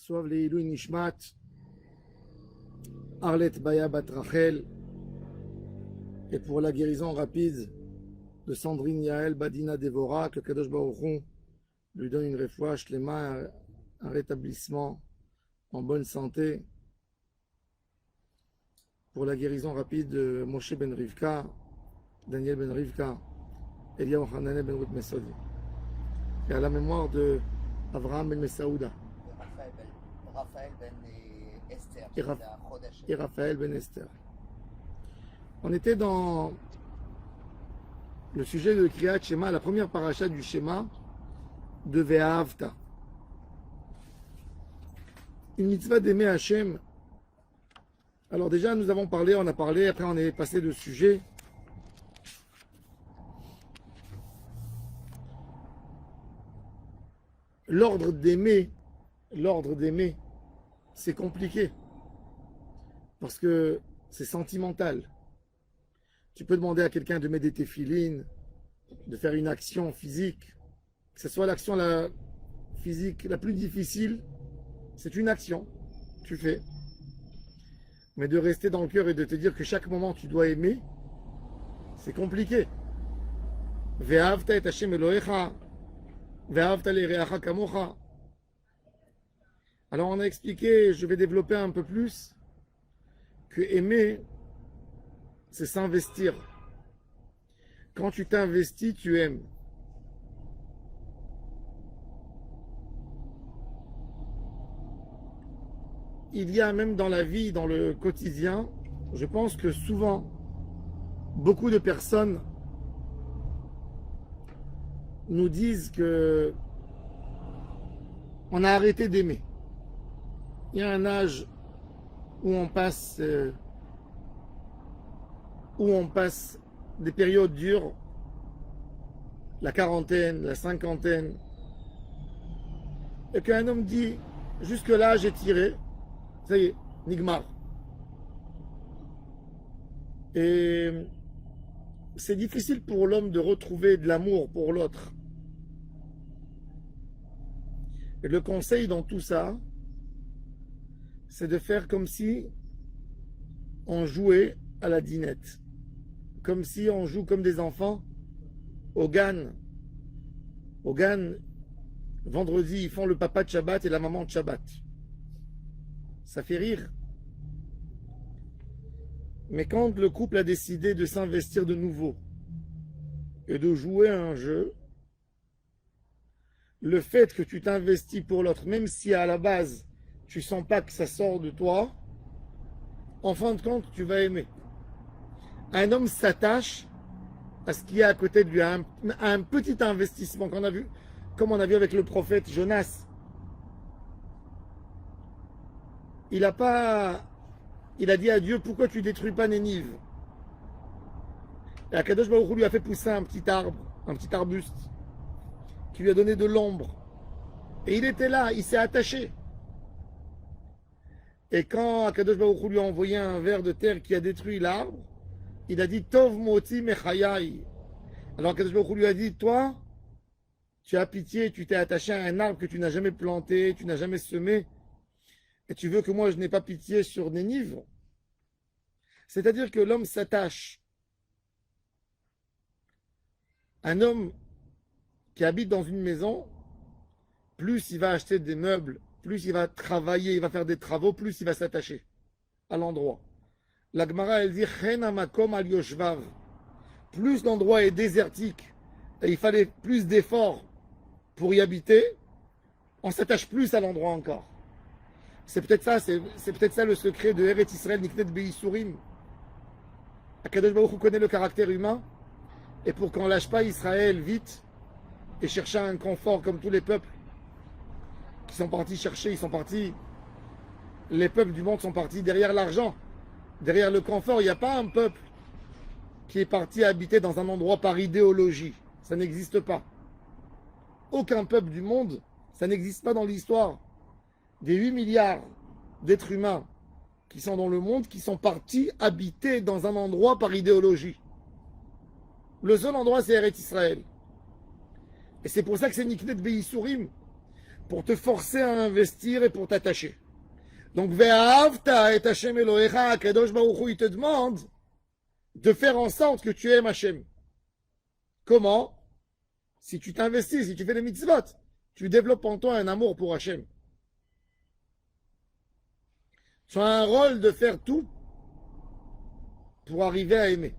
Soav Leilou Nishmat, Arlet Baya Bat Rachel, et pour la guérison rapide de Sandrine Yael Badina Devora, que Kadosh Baruch Hu lui donne une réfoua shlema, un rétablissement en bonne santé. Pour la guérison rapide de Moshe Ben Rivka, Daniel Ben Rivka, Eliyahu Hananel Ben Ruth Mesodi. Et à la mémoire de Avraham Ben Mesaouda. Raphaël Ben Esther. Et Raphaël Ben Esther. On était dans le sujet de Kriyat Shema, la première paracha du Shema de Ve'ahavta. Une mitzvah d'aimer Hachem. Alors déjà nous avons parlé, on a parlé, après on est passé de sujet. L'ordre d'aimer, c'est compliqué. Parce que c'est sentimental. Tu peux demander à quelqu'un de mettre des téphilines, de faire une action physique, que ce soit l'action physique la plus difficile, c'est une action, tu fais. Mais de rester dans le cœur et de te dire que chaque moment tu dois aimer, c'est compliqué. Ve'ahavta et Hashem Elohecha, ve'ahavta le'reacha kamocha. Alors on a expliqué, je vais développer un peu plus, que aimer, c'est s'investir. Quand tu t'investis, tu aimes. Il y a même dans la vie, dans le quotidien, je pense que souvent, beaucoup de personnes nous disent que on a arrêté d'aimer. Il y a un âge où on passe des périodes dures, la quarantaine, la cinquantaine, et qu'un homme dit, jusque là j'ai tiré, ça y est, nigmar. Et c'est difficile pour l'homme de retrouver de l'amour pour l'autre. Et le conseil dans tout ça, c'est de faire comme si on jouait à la dinette. Comme si on joue comme des enfants au GAN. Au GAN, vendredi, ils font le papa de Shabbat et la maman de Shabbat. Ça fait rire. Mais quand le couple a décidé de s'investir de nouveau et de jouer à un jeu, le fait que tu t'investis pour l'autre, même si à la base, tu sens pas que ça sort de toi, en fin de compte, tu vas aimer. Un homme s'attache à ce qui est à côté de lui, à un petit investissement qu'on a vu, comme on a vu avec le prophète Jonas. Il a dit à Dieu, pourquoi tu détruis pas Nénive? Et Akadosh Baruch Hu lui a fait pousser un petit arbre, un petit arbuste, qui lui a donné de l'ombre. Et il était là, il s'est attaché. Et quand Akadosh Baruch Hu lui a envoyé un ver de terre qui a détruit l'arbre, il a dit Tov moti mechayai. Alors Akadosh Baruch Hu lui a dit, toi, tu as pitié, tu t'es attaché à un arbre que tu n'as jamais planté, tu n'as jamais semé, et tu veux que moi je n'ai pas pitié sur Nénive. C'est-à-dire que l'homme s'attache. Un homme qui habite dans une maison, plus il va acheter des meubles, plus il va travailler, il va faire des travaux, plus il va s'attacher à l'endroit. La Gemara, elle dit Chena makom al yoshvav. Plus l'endroit est désertique et il fallait plus d'efforts pour y habiter, on s'attache plus à l'endroit encore. C'est peut-être ça le secret de Eretz Israël Niknet Be'isurim. Akadosh Baruch Hu connaît le caractère humain, et pour qu'on lâche pas Israël vite et chercher un confort comme tous les peuples qui sont partis chercher, les peuples du monde sont partis derrière l'argent, derrière le confort. Il n'y a pas un peuple qui est parti habiter dans un endroit par idéologie. Ça n'existe pas. Aucun peuple du monde, ça n'existe pas dans l'histoire. Des 8 milliards d'êtres humains qui sont dans le monde, qui sont partis habiter dans un endroit par idéologie. Le seul endroit, c'est Eretz Israël. Et c'est pour ça que c'est Niknet Be'isurim. pour te forcer à investir et pour t'attacher. Donc, Ve'ahavta et Hashem Elohecha, Kadosh Baruch Hu, il te demande de faire en sorte que tu aimes Hashem. Comment? Si tu t'investis, si tu fais des mitzvot, tu développes en toi un amour pour Hashem. Tu as un rôle de faire tout pour arriver à aimer.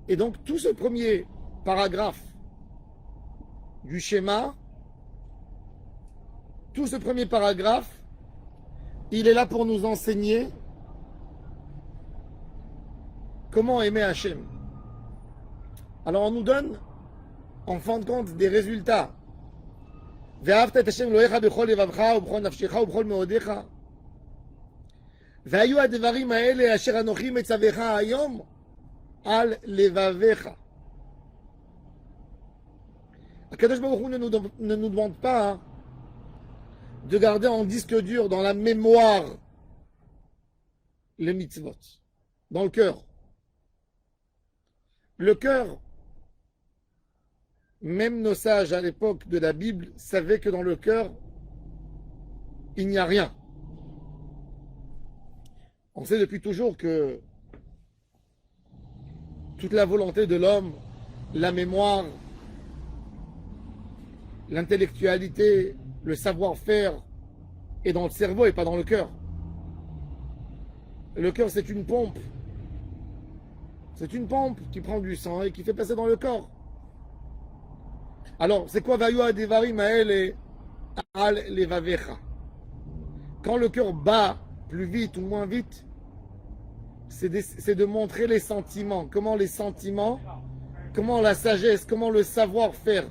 Et donc, tout ce premier paragraphe du schéma, tout ce premier paragraphe, il est là pour nous enseigner comment aimer Hashem. Alors, on nous donne, en fin de compte, des résultats. ואהבת את השם אלוהיך בכל לבבך ובכל נפשך ובכל מאודיך. והיו הדברים האלה אשר אנוכי מצווך היום על לבביך. הקדוש ברוך הוא ne nous demande pas de garder en disque dur dans la mémoire les mitzvot, dans le cœur. Le cœur, même nos sages à l'époque de la Bible savaient que dans le cœur, il n'y a rien. On sait depuis toujours que toute la volonté de l'homme, la mémoire, l'intellectualité, le savoir-faire est dans le cerveau et pas dans le cœur. Le cœur, c'est une pompe. C'est une pompe qui prend du sang et qui fait passer dans le corps. Alors, c'est quoi Vayua Devarim Aele Al Levavecha? Quand le cœur bat plus vite ou moins vite, c'est de montrer les sentiments. Comment les sentiments, comment la sagesse, comment le savoir-faire,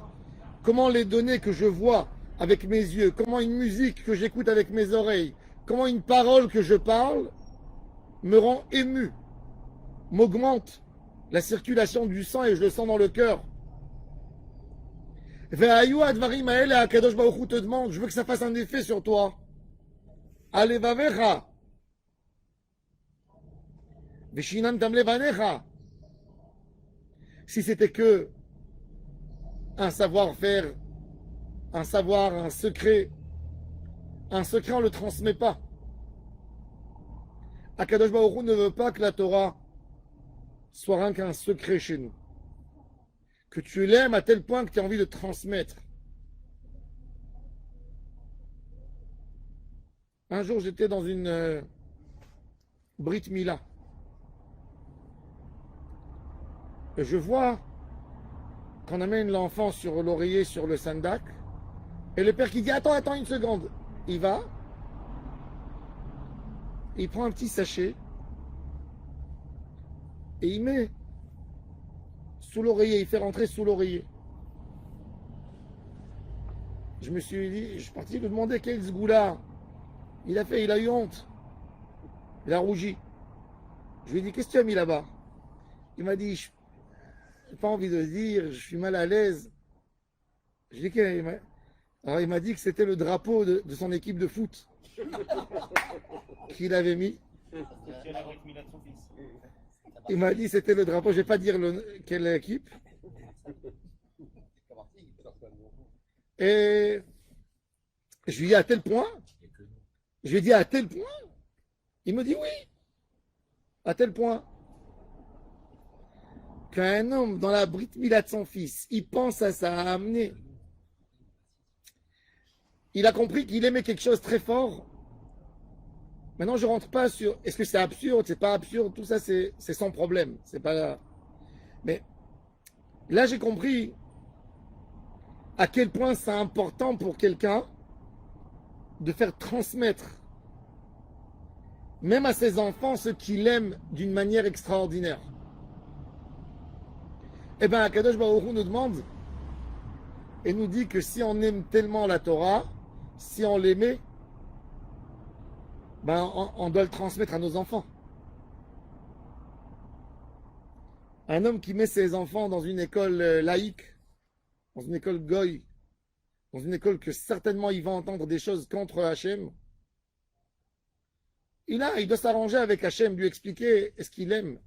comment les données que je vois avec mes yeux, comment une musique que j'écoute avec mes oreilles, comment une parole que je parle me rend ému, m'augmente la circulation du sang et je le sens dans le cœur. Ve'ayu advarim ha'ele, Akadosh Baruch Hu te demande, je veux que ça fasse un effet sur toi. Alevavecha. Veshinantam levanecha. Si c'était que un savoir-faire, un savoir, un secret on ne le transmet pas. Akadosh Baruch Hu ne veut pas que la Torah soit rien qu'un secret chez nous. Que tu l'aimes à tel point que tu as envie de transmettre. Un jour, j'étais dans une Brit Mila. Et je vois qu'on amène l'enfant sur l'oreiller, sur le sandak. Et le père qui dit, attends une seconde. Il va. Il prend un petit sachet. Et il met sous l'oreiller, il fait rentrer sous l'oreiller. Je me suis dit, je suis parti lui demander quel zgoula il a fait, il a eu honte. Il a rougi. Je lui ai dit, qu'est-ce que tu as mis là-bas? Il m'a dit, je n'ai pas envie de le dire, je suis mal à l'aise. Je lui ai dit, alors il m'a dit que c'était le drapeau de son équipe de foot qu'il avait mis. Il m'a dit c'était le drapeau, je ne vais pas dire quelle équipe. Et je lui ai dit à tel point, il me dit oui, à tel point qu'un homme dans la Brit Mila de son fils, il pense à ça, à amener. Il a compris qu'il aimait quelque chose très fort. Maintenant, je ne rentre pas sur est-ce que c'est absurde, c'est pas absurde, tout ça c'est sans problème. C'est pas. Mais là, j'ai compris à quel point c'est important pour quelqu'un de faire transmettre, même à ses enfants, ce qu'il aime d'une manière extraordinaire. Eh bien, Akadosh Baruch Hu nous demande et nous dit que si on aime tellement la Torah, si on l'aimait, ben, on doit le transmettre à nos enfants. Un homme qui met ses enfants dans une école laïque, dans une école goy, dans une école que certainement il va entendre des choses contre Hachem, il doit s'arranger avec Hachem, lui expliquer ce qu'il aime.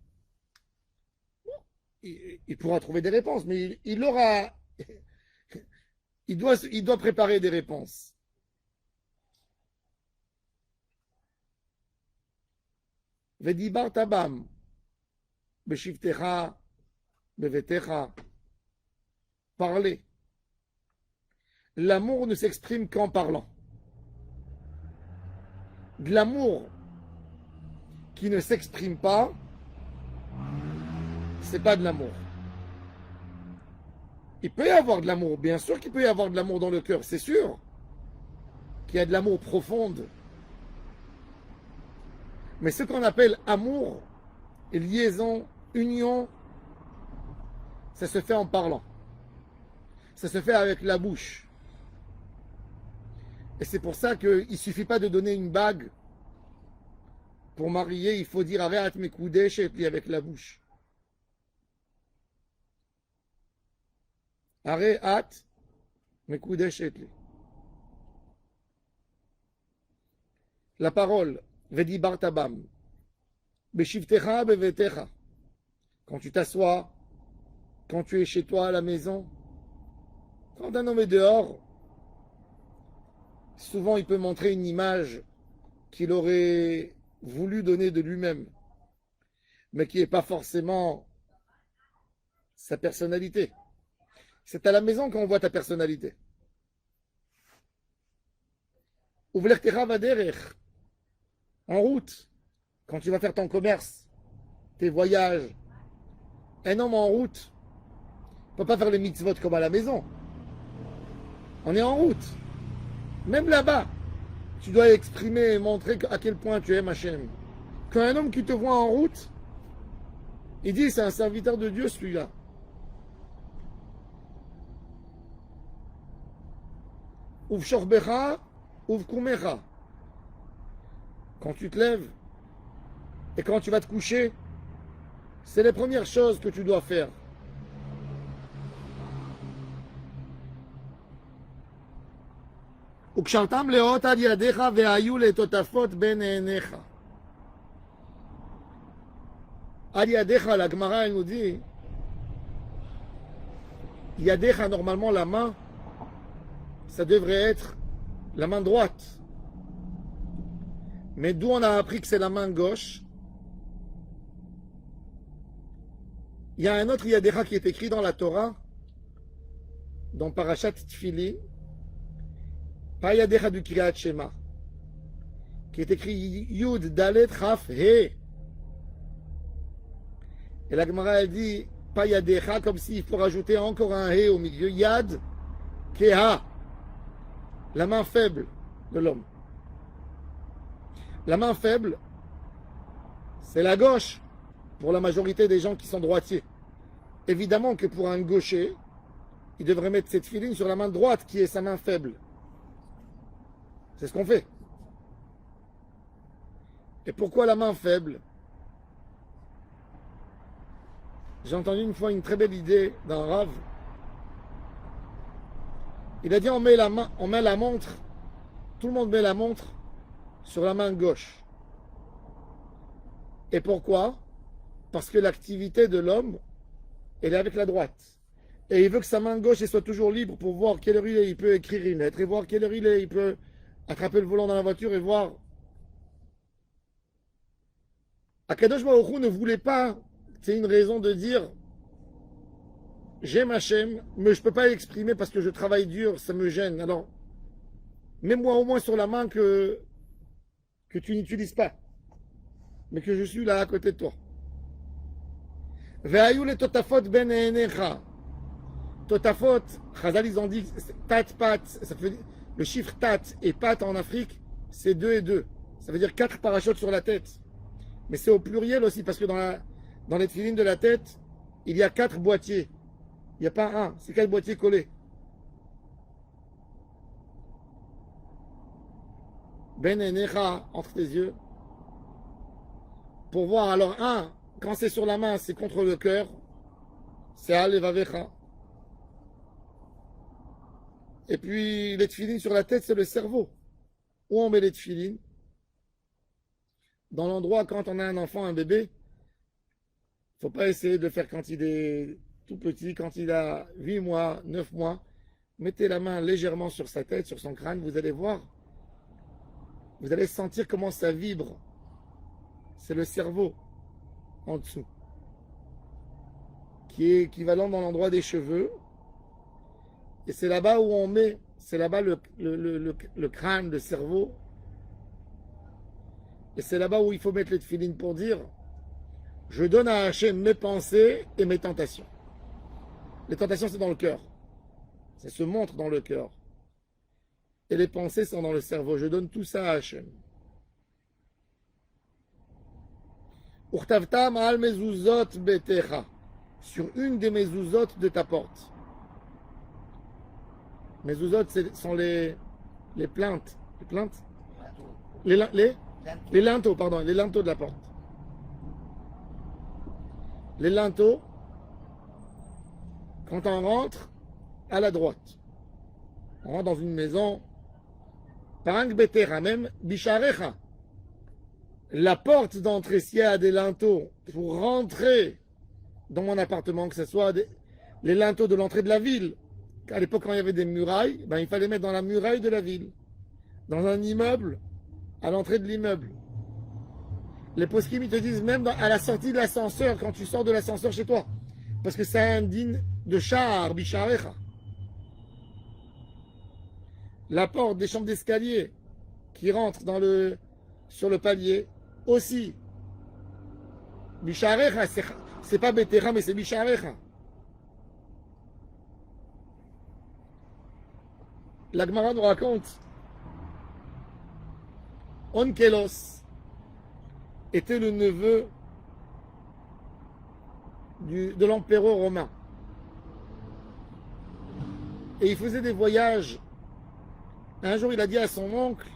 Il pourra trouver des réponses, mais il aura il doit préparer des réponses. Vedibar tabam, beshivtecha, bevetecha. Parler. L'amour ne s'exprime qu'en parlant. De l'amour qui ne s'exprime pas, c'est pas de l'amour. Il peut y avoir de l'amour, bien sûr qu'il peut y avoir de l'amour dans le cœur, c'est sûr qu'il y a de l'amour profond. Mais ce qu'on appelle amour, liaison, union, ça se fait en parlant. Ça se fait avec la bouche. Et c'est pour ça qu'il ne suffit pas de donner une bague. Pour marier, il faut dire Areat Mekoudesh et puis avec la bouche. Areat Mekoudesh et puis. La parole, Vedi Bartabam, Beshivtecha bevetecha. Quand tu t'assois, quand tu es chez toi à la maison, quand un homme est dehors, souvent il peut montrer une image qu'il aurait voulu donner de lui-même, mais qui n'est pas forcément sa personnalité. C'est à la maison qu'on voit ta personnalité. Uvlertecha vaderech, en route, quand tu vas faire ton commerce, tes voyages, un homme en route ne peut pas faire les mitzvot comme à la maison. On est en route. Même là-bas, tu dois exprimer et montrer à quel point tu aimes Hachem. Quand un homme qui te voit en route, il dit c'est un serviteur de Dieu celui-là. Uv shorbecha, uv kumecha. Quand tu te lèves et quand tu vas te coucher, c'est les premières choses que tu dois faire. וכשרתם לאות על ידיך והיו לטוטפות בין עיניך. על ידיך, la Gemara elle nous dit, yadecha, normalement la main, ça devrait être la main droite. Mais d'où on a appris que c'est la main gauche, il y a un autre yadecha qui est écrit dans la Torah, dans Parashat Tfilin, pas yadecha du Kriyat Shema, qui est écrit Yud Dalet Chaf He. Et la Gemara elle dit pas yadecha, comme s'il faut rajouter encore un He au milieu. Yad Keha, la main faible de l'homme. La main faible, c'est la gauche pour la majorité des gens qui sont droitiers. Évidemment que pour un gaucher, il devrait mettre cette filine sur la main droite qui est sa main faible. C'est ce qu'on fait. Et pourquoi la main faible? J'ai entendu une fois une très belle idée d'un rave. Il a dit on met la montre, tout le monde met la montre sur la main gauche. Et pourquoi? Parce que l'activité de l'homme, elle est avec la droite. Et il veut que sa main gauche elle soit toujours libre pour voir quelle heure il est. Il peut écrire une lettre et voir quelle heure il est. Il peut attraper le volant dans la voiture et voir. Akadosh Baruch Hu ne voulait pas, c'est une raison de dire j'aime Hachem, mais je ne peux pas l'exprimer parce que je travaille dur, ça me gêne. Alors, mets-moi au moins sur la main que tu n'utilises pas, mais que je suis là à côté de toi. Ve'ayu le totafot ben einecha. Totafot, Chazal ils ont dit tat pat, ça fait le chiffre tat et pat en Afrique, c'est 2 et 2. Ça veut dire 4 parachutes sur la tête. Mais c'est au pluriel aussi, parce que dans les filines de la tête, il y a 4 boîtiers. Il n'y a pas un, c'est 4 boîtiers collés. Ben einecha, entre tes yeux. Pour voir, alors quand c'est sur la main, c'est contre le cœur. C'est alevavecha. Et puis les tefilines sur la tête, c'est le cerveau. Où on met les tefilines? Dans l'endroit, quand on a un enfant, un bébé, faut pas essayer de le faire quand il est tout petit, quand il a 8 mois, 9 mois. Mettez la main légèrement sur sa tête, sur son crâne, vous allez voir, vous allez sentir comment ça vibre. C'est le cerveau en dessous, qui est équivalent dans l'endroit des cheveux. Et c'est là-bas où on met, c'est là-bas le crâne, le cerveau. Et c'est là-bas où il faut mettre les tefilines pour dire, je donne à Hachem mes pensées et mes tentations. Les tentations, c'est dans le cœur. Ça se montre dans le cœur. Et les pensées sont dans le cerveau. Je donne tout ça à Hachem. Urtavta ma'al mezuzot betecha. Sur une des mezuzot de ta porte. Mezuzot, ce sont les plaintes. Les plaintes les linteaux, pardon. Les linteaux de la porte. Les linteaux, quand on rentre à la droite, on rentre dans une maison, parang betera, même bisharecha. La porte d'entrée, s'il y a des linteaux pour rentrer dans mon appartement, que ce soit les linteaux de l'entrée de la ville. À l'époque, quand il y avait des murailles, ben, il fallait mettre dans la muraille de la ville. Dans un immeuble, à l'entrée de l'immeuble. Les poskim, ils te disent même à la sortie de l'ascenseur, quand tu sors de l'ascenseur chez toi. Parce que c'est indigne de char, bisharecha. La porte des chambres d'escalier qui rentre sur le palier, aussi. Bisharecha, c'est pas Betera, mais c'est Bisharecha. La Gemara nous raconte, Onkelos était le neveu de l'empereur romain. Et il faisait des voyages. Un jour, il a dit à son oncle,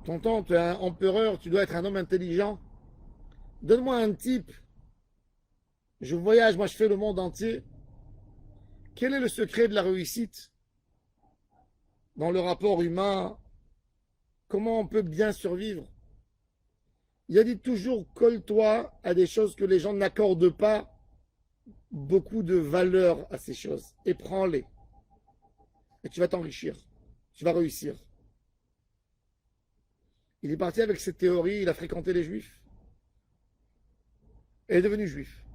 tonton, tu es un empereur, tu dois être un homme intelligent. Donne-moi un type. Je voyage, moi je fais le monde entier. Quel est le secret de la réussite dans le rapport humain? Comment on peut bien survivre? Il a dit toujours, colle-toi à des choses que les gens n'accordent pas beaucoup de valeur à ces choses et prends-les. Et tu vas t'enrichir. Tu vas réussir. Il est parti avec cette théorie, il a fréquenté les juifs. Et est devenu juif.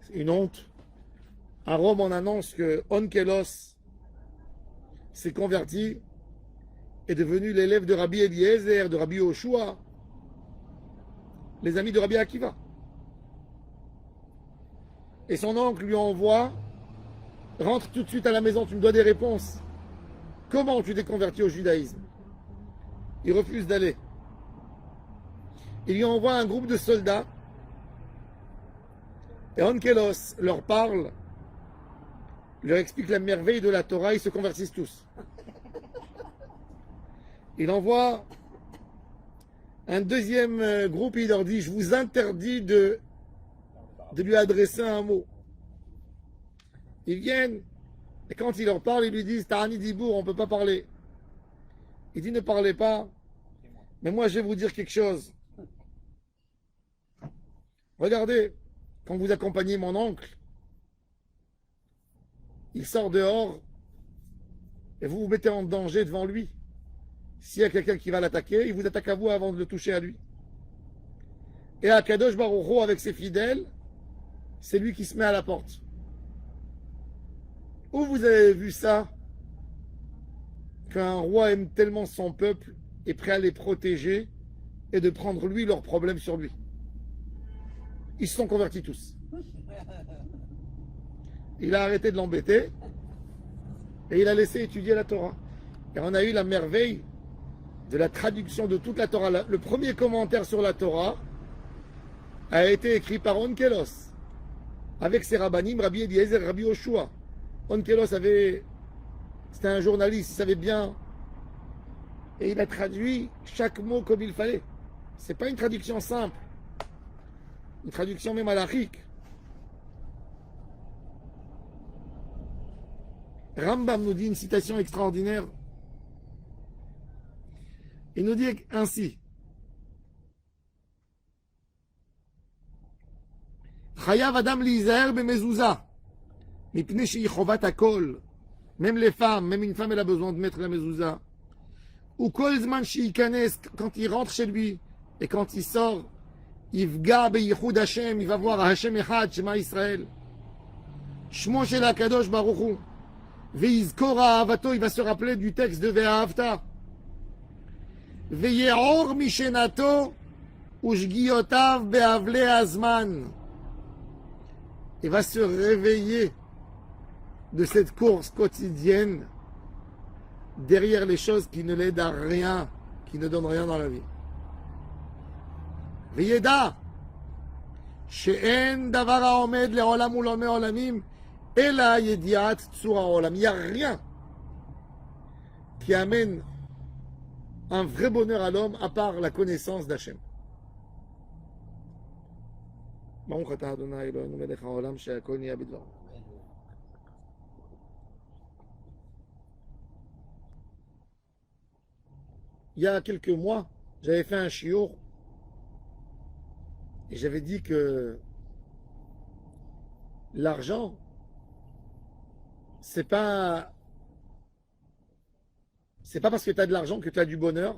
C'est une honte. À Rome, on annonce que Onkelos s'est converti, est devenu l'élève de Rabbi Eliezer, de Rabbi Yoshua, les amis de Rabbi Akiva. Et son oncle lui envoie, rentre tout de suite à la maison, tu me dois des réponses. Comment tu t'es converti au judaïsme? Il refuse d'aller. Il lui envoie un groupe de soldats. Et Onkelos leur parle, leur explique la merveille de la Torah, ils se convertissent tous. Il envoie un deuxième groupe et il leur dit, je vous interdis de lui adresser un mot. Ils viennent, et quand il leur parle, ils lui disent, Ta'ani Dibour, on ne peut pas parler. Il dit, ne parlez pas, mais moi je vais vous dire quelque chose. Regardez, quand vous accompagnez mon oncle, il sort dehors et vous vous mettez en danger devant lui. S'il y a quelqu'un qui va l'attaquer, il vous attaque à vous avant de le toucher à lui. Et à Kadosh Baruch Hu, avec ses fidèles, c'est lui qui se met à la porte. Où vous avez vu ça? Qu'un roi aime tellement son peuple, est prêt à les protéger et de prendre lui leurs problèmes sur lui. Ils se sont convertis tous. Il a arrêté de l'embêter et il a laissé étudier la Torah. Et on a eu la merveille de la traduction de toute la Torah. Le premier commentaire sur la Torah a été écrit par Onkelos avec ses rabbanim, Rabbi Eliezer, Rabbi Yoshua. Onkelos c'était un journaliste, il savait bien, et il a traduit chaque mot comme il fallait. C'est pas une traduction simple, une traduction même halachique. Rambam nous dit une citation extraordinaire. Il nous dit ainsi: Chayav Adam lizer bemezouza. Mipnei shehi chovat hakol. Même les femmes, même une femme, elle a besoin de mettre la mezouza. Ou kol zman sheikanes, quand il rentre chez lui et quand il sort, Yivga beyichud Hashem, il va voir Hashem Echad, Shema Israël. Shmo shel HaKadosh Baruch Hu. Veizkor ha'avato, il va se rappeler du texte de Ve'ahavta. Ve'ye'or mishenato ushgiotav be'avle azman. Il va se réveiller de cette course quotidienne derrière les choses qui ne l'aident à rien, qui ne donnent rien dans la vie. וידע שאין דבר העומד לעולם ולעולמי עולמים אלא ידיעת צור העולם. Il n'y a rien qui amène un vrai bonheur à l'homme à part la connaissance d'Hachem. ברוך אתה ה' אלוהינו מלך העולם שהכל נהיה בדברו. Il y a quelques mois, j'avais fait un shiur et j'avais dit que l'argent, c'est pas parce que tu as de l'argent que tu as du bonheur.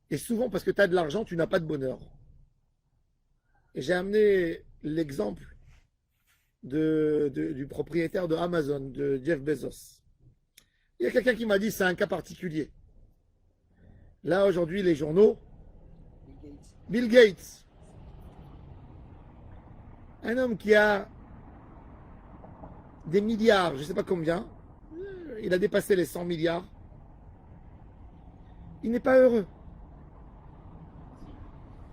Et souvent, parce que tu as de l'argent, tu n'as pas de bonheur. Et j'ai amené l'exemple du propriétaire de Amazon, de Jeff Bezos. Il y a quelqu'un qui m'a dit c'est un cas particulier. Là, aujourd'hui, les journaux, Bill Gates, un homme qui a des milliards, je ne sais pas combien, il a dépassé les 100 milliards, il n'est pas heureux.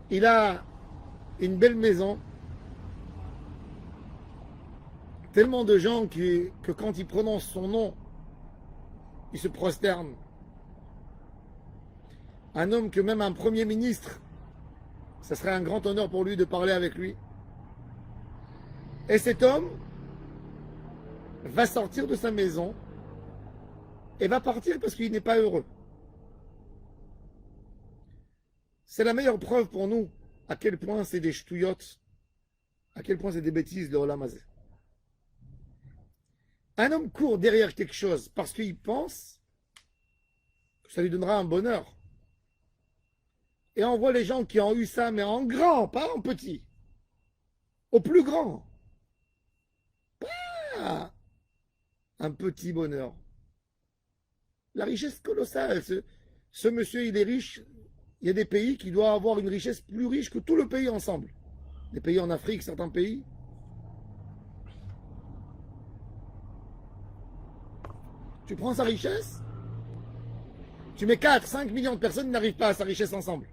Il a une belle maison, tellement de gens que quand ils prononcent son nom, ils se prosternent. Un homme que même un premier ministre, ça serait un grand honneur pour lui de parler avec lui. Et cet homme va sortir de sa maison et va partir parce qu'il n'est pas heureux. C'est la meilleure preuve pour nous à quel point c'est des ch'touillottes, à quel point c'est des bêtises le Olam Hazé. Un homme court derrière quelque chose parce qu'il pense que ça lui donnera un bonheur. Et on voit les gens qui ont eu ça, mais en grand, pas en petit. Au plus grand. Pas un petit bonheur. La richesse colossale. Ce monsieur, il est riche. Il y a des pays qui doivent avoir une richesse plus riche que tout le pays ensemble. Des pays en Afrique, certains pays. Tu prends sa richesse, tu mets 4, 5 millions de personnes qui n'arrivent pas à sa richesse ensemble.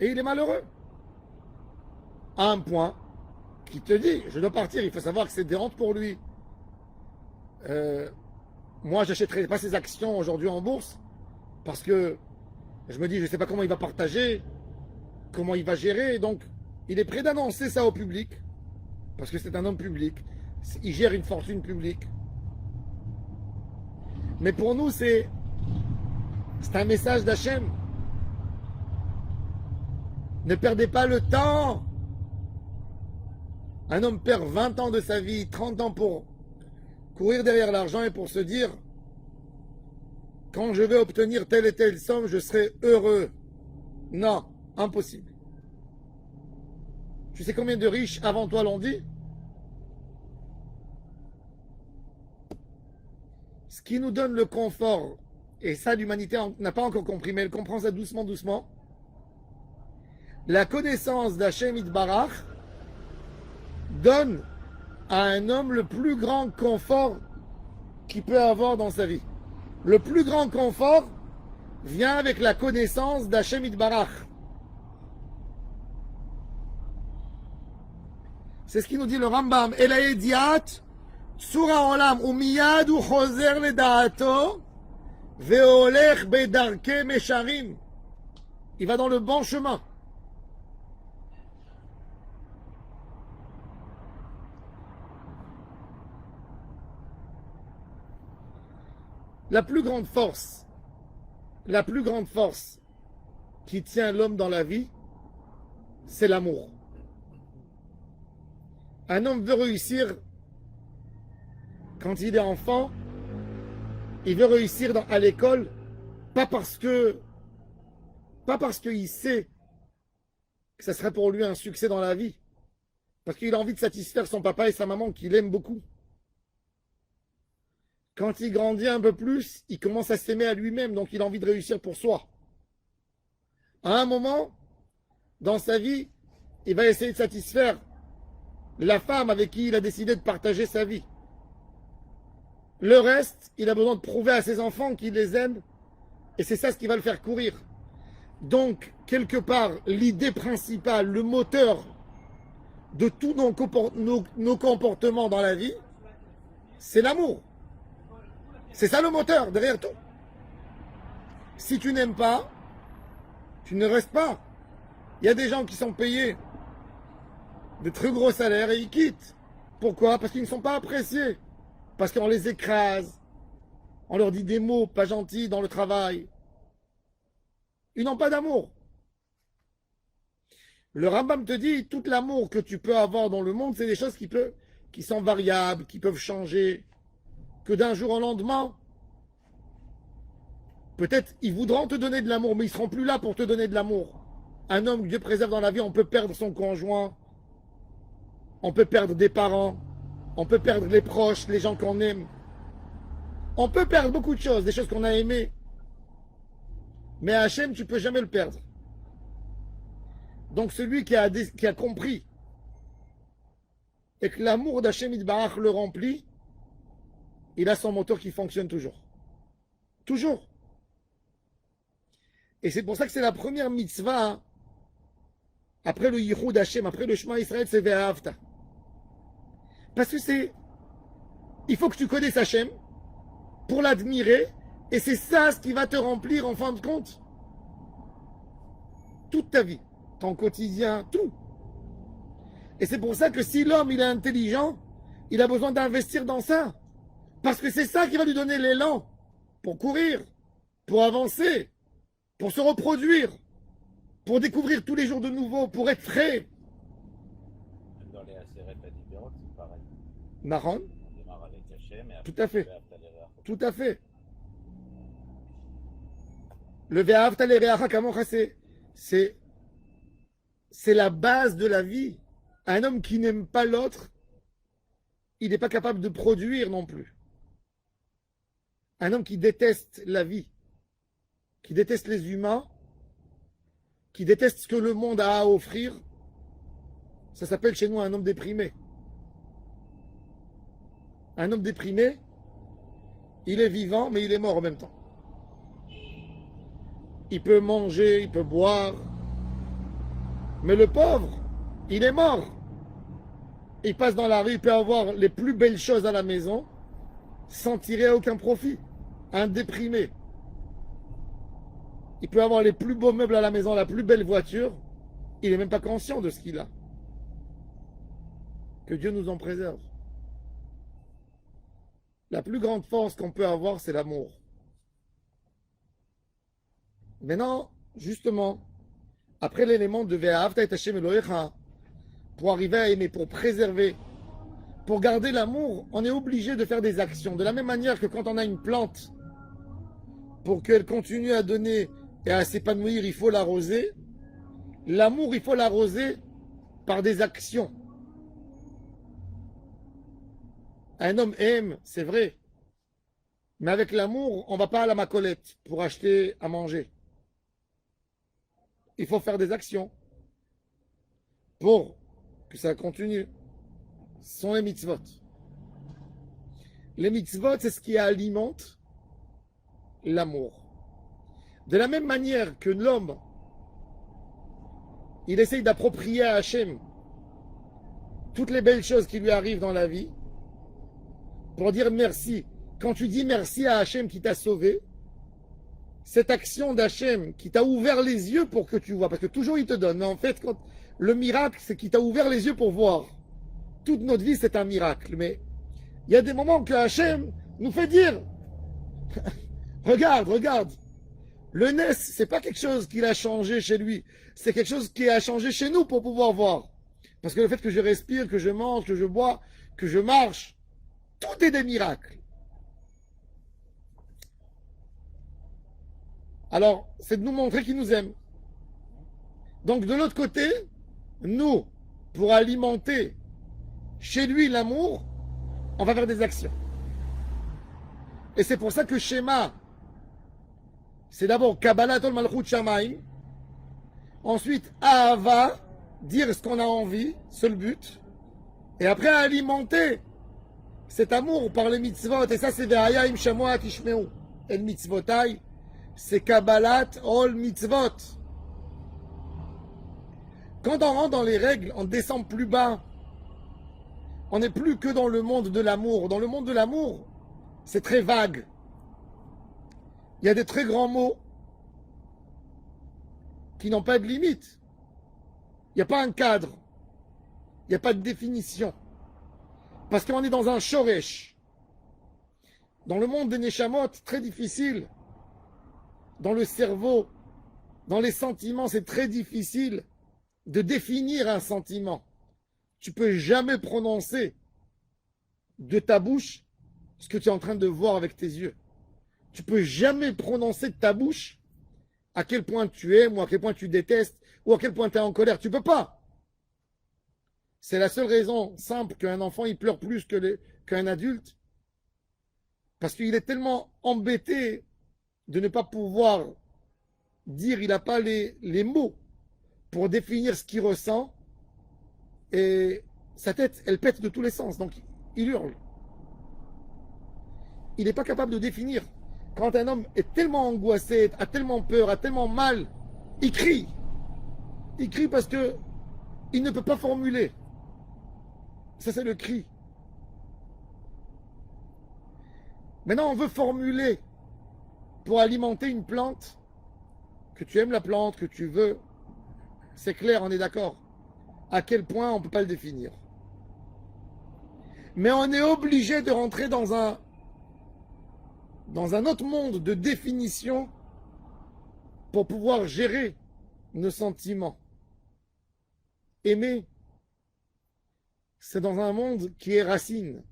Et il est malheureux. À un point qui te dit, je dois partir, il faut savoir que c'est des hontes pour lui. Moi, j'achèterai pas ses actions aujourd'hui en bourse parce que je me dis, je ne sais pas comment il va partager, comment il va gérer. Donc, il est prêt d'annoncer ça au public parce que c'est un homme public. Il gère une fortune publique. Mais pour nous, c'est un message d'Hachem. Ne perdez pas le temps. Un homme perd 20 ans de sa vie, 30 ans pour courir derrière l'argent et pour se dire quand je vais obtenir telle et telle somme, je serai heureux. Non, impossible. Tu sais combien de riches avant toi l'ont dit? Ce qui nous donne le confort, et ça l'humanité n'a pas encore compris, mais elle comprend ça doucement, doucement. La connaissance d'Hachem Yitbarach donne à un homme le plus grand confort qu'il peut avoir dans sa vie. Le plus grand confort vient avec la connaissance d'Hachem Yitbarach. C'est ce qui nous dit le Rambam. Ela yediat tsur ha'olam umiyad hu chozer leda'ato ve'olech bedarke mesharim. Il va dans le bon chemin. La plus grande force qui tient l'homme dans la vie, c'est l'amour. Un homme veut réussir quand il est enfant, il veut réussir à l'école, pas parce qu'il sait que ça serait pour lui un succès dans la vie, parce qu'il a envie de satisfaire son papa et sa maman qu'il aime beaucoup. Quand il grandit un peu plus, il commence à s'aimer à lui-même, donc il a envie de réussir pour soi. À un moment, dans sa vie, il va essayer de satisfaire la femme avec qui il a décidé de partager sa vie. Le reste, il a besoin de prouver à ses enfants qu'il les aime, et c'est ça ce qui va le faire courir. Donc, quelque part, l'idée principale, le moteur de tous nos comportements dans la vie, c'est l'amour. C'est ça le moteur derrière tout. Si tu n'aimes pas, tu ne restes pas. Il y a des gens qui sont payés de très gros salaires et ils quittent. Pourquoi? Parce qu'ils ne sont pas appréciés. Parce qu'on les écrase. On leur dit des mots pas gentils dans le travail. Ils n'ont pas d'amour. Le Rambam te dit, tout l'amour que tu peux avoir dans le monde, c'est des choses qui sont variables, qui peuvent changer. Que d'un jour au lendemain, peut-être ils voudront te donner de l'amour, mais ils ne seront plus là pour te donner de l'amour. Un homme que Dieu préserve dans la vie, on peut perdre son conjoint, on peut perdre des parents, on peut perdre les proches, les gens qu'on aime. On peut perdre beaucoup de choses, des choses qu'on a aimées. Mais Hachem, tu ne peux jamais le perdre. Donc celui qui a compris et que l'amour d'Hachem Yitbarach le remplit, il a son moteur qui fonctionne toujours. Toujours. Et c'est pour ça que c'est la première mitzvah, hein, après le Yichud Hashem, après le Shema Israël, c'est Ve'ahavta. Parce que il faut que tu connaisses Hashem pour l'admirer, et c'est ça ce qui va te remplir en fin de compte. Toute ta vie, ton quotidien, tout. Et c'est pour ça que si l'homme il est intelligent, il a besoin d'investir dans ça. Parce que c'est ça qui va lui donner l'élan pour courir, pour avancer, pour se reproduire, pour découvrir tous les jours de nouveau, pour être frais. Dans les Aseret Adibérot, c'est pareil. Marron, On démarre avec Hachem et après, tout à fait. tout. Tout à fait. Le Ve'ahavta l'ereacha kamocha, c'est la base de la vie. Un homme qui n'aime pas l'autre, il n'est pas capable de produire non plus. Un homme qui déteste la vie, qui déteste les humains, qui déteste ce que le monde a à offrir, ça s'appelle chez nous un homme déprimé. Un homme déprimé, il est vivant, mais il est mort en même temps. Il peut manger, il peut boire, mais le pauvre, il est mort. Il passe dans la rue, il peut avoir les plus belles choses à la maison, sans tirer aucun profit. Un déprimé. Il peut avoir les plus beaux meubles à la maison, la plus belle voiture, il n'est même pas conscient de ce qu'il a. Que Dieu nous en préserve. La plus grande force qu'on peut avoir, c'est l'amour. Maintenant, justement, après l'élément de Ve'ahavta et Hashem Elohecha, pour arriver à aimer, pour préserver, pour garder l'amour, on est obligé de faire des actions. De la même manière que quand on a une plante, pour qu'elle continue à donner et à s'épanouir, il faut l'arroser. L'amour, il faut l'arroser par des actions. Un homme aime, c'est vrai. Mais avec l'amour, on ne va pas à la Macolette pour acheter à manger. Il faut faire des actions pour que ça continue. Ce sont les mitzvot. Les mitzvot, c'est ce qui alimente l'amour. De la même manière que l'homme, il essaye d'approprier à Hachem toutes les belles choses qui lui arrivent dans la vie, pour dire merci. Quand tu dis merci à Hachem qui t'a sauvé, cette action d'Hachem qui t'a ouvert les yeux pour que tu vois, parce que toujours il te donne, mais en fait, le miracle, c'est qu'il t'a ouvert les yeux pour voir. Toute notre vie, c'est un miracle, mais il y a des moments que Hachem nous fait dire regarde, regarde. Le NES, c'est pas quelque chose qu'il a changé chez lui, c'est quelque chose qui a changé chez nous pour pouvoir voir. Parce que le fait que je respire, que je mange, que je bois, que je marche, Tout est des miracles. Alors, c'est de nous montrer qu'il nous aime. Donc, de l'autre côté, nous, pour alimenter chez lui l'amour, on va faire des actions. Et c'est pour ça que schéma, c'est d'abord Kabbalatol Malchut Shamaim, ensuite Ahava, dire ce qu'on a envie, seul but, et après alimenter cet amour par les mitzvot, et ça c'est Ve'aya im Shamoa Tishmeu, et le mitzvotai, c'est Kabbalat Ol Mitzvot. Quand on rentre dans les règles, on descend plus bas. On n'est plus que dans le monde de l'amour. Dans le monde de l'amour, c'est très vague. Il y a des très grands mots qui n'ont pas de limite. Il n'y a pas un cadre. Il n'y a pas de définition. Parce qu'on est dans un shoresh. Dans le monde des neshamot, très difficile. Dans le cerveau, dans les sentiments, c'est très difficile de définir un sentiment. Tu peux jamais prononcer de ta bouche ce que tu es en train de voir avec tes yeux. Tu peux jamais prononcer de ta bouche à quel point tu aimes ou à quel point tu détestes ou à quel point tu es en colère. Tu peux pas. C'est la seule raison simple qu'un enfant il pleure plus qu'un adulte. Parce qu'il est tellement embêté de ne pas pouvoir dire, il n'a pas les mots pour définir ce qu'il ressent. Et sa tête, elle pète de tous les sens. Donc, il hurle. Il n'est pas capable de définir. Quand un homme est tellement angoissé, a tellement peur, a tellement mal, il crie. Il crie parce que il ne peut pas formuler. Ça, c'est le cri. Maintenant, on veut formuler pour alimenter une plante. Que tu aimes la plante, que tu veux. C'est clair, on est d'accord. À quel point on ne peut pas le définir. Mais on est obligé de rentrer dans un autre monde de définition pour pouvoir gérer nos sentiments. Aimer, c'est dans un monde qui est racine.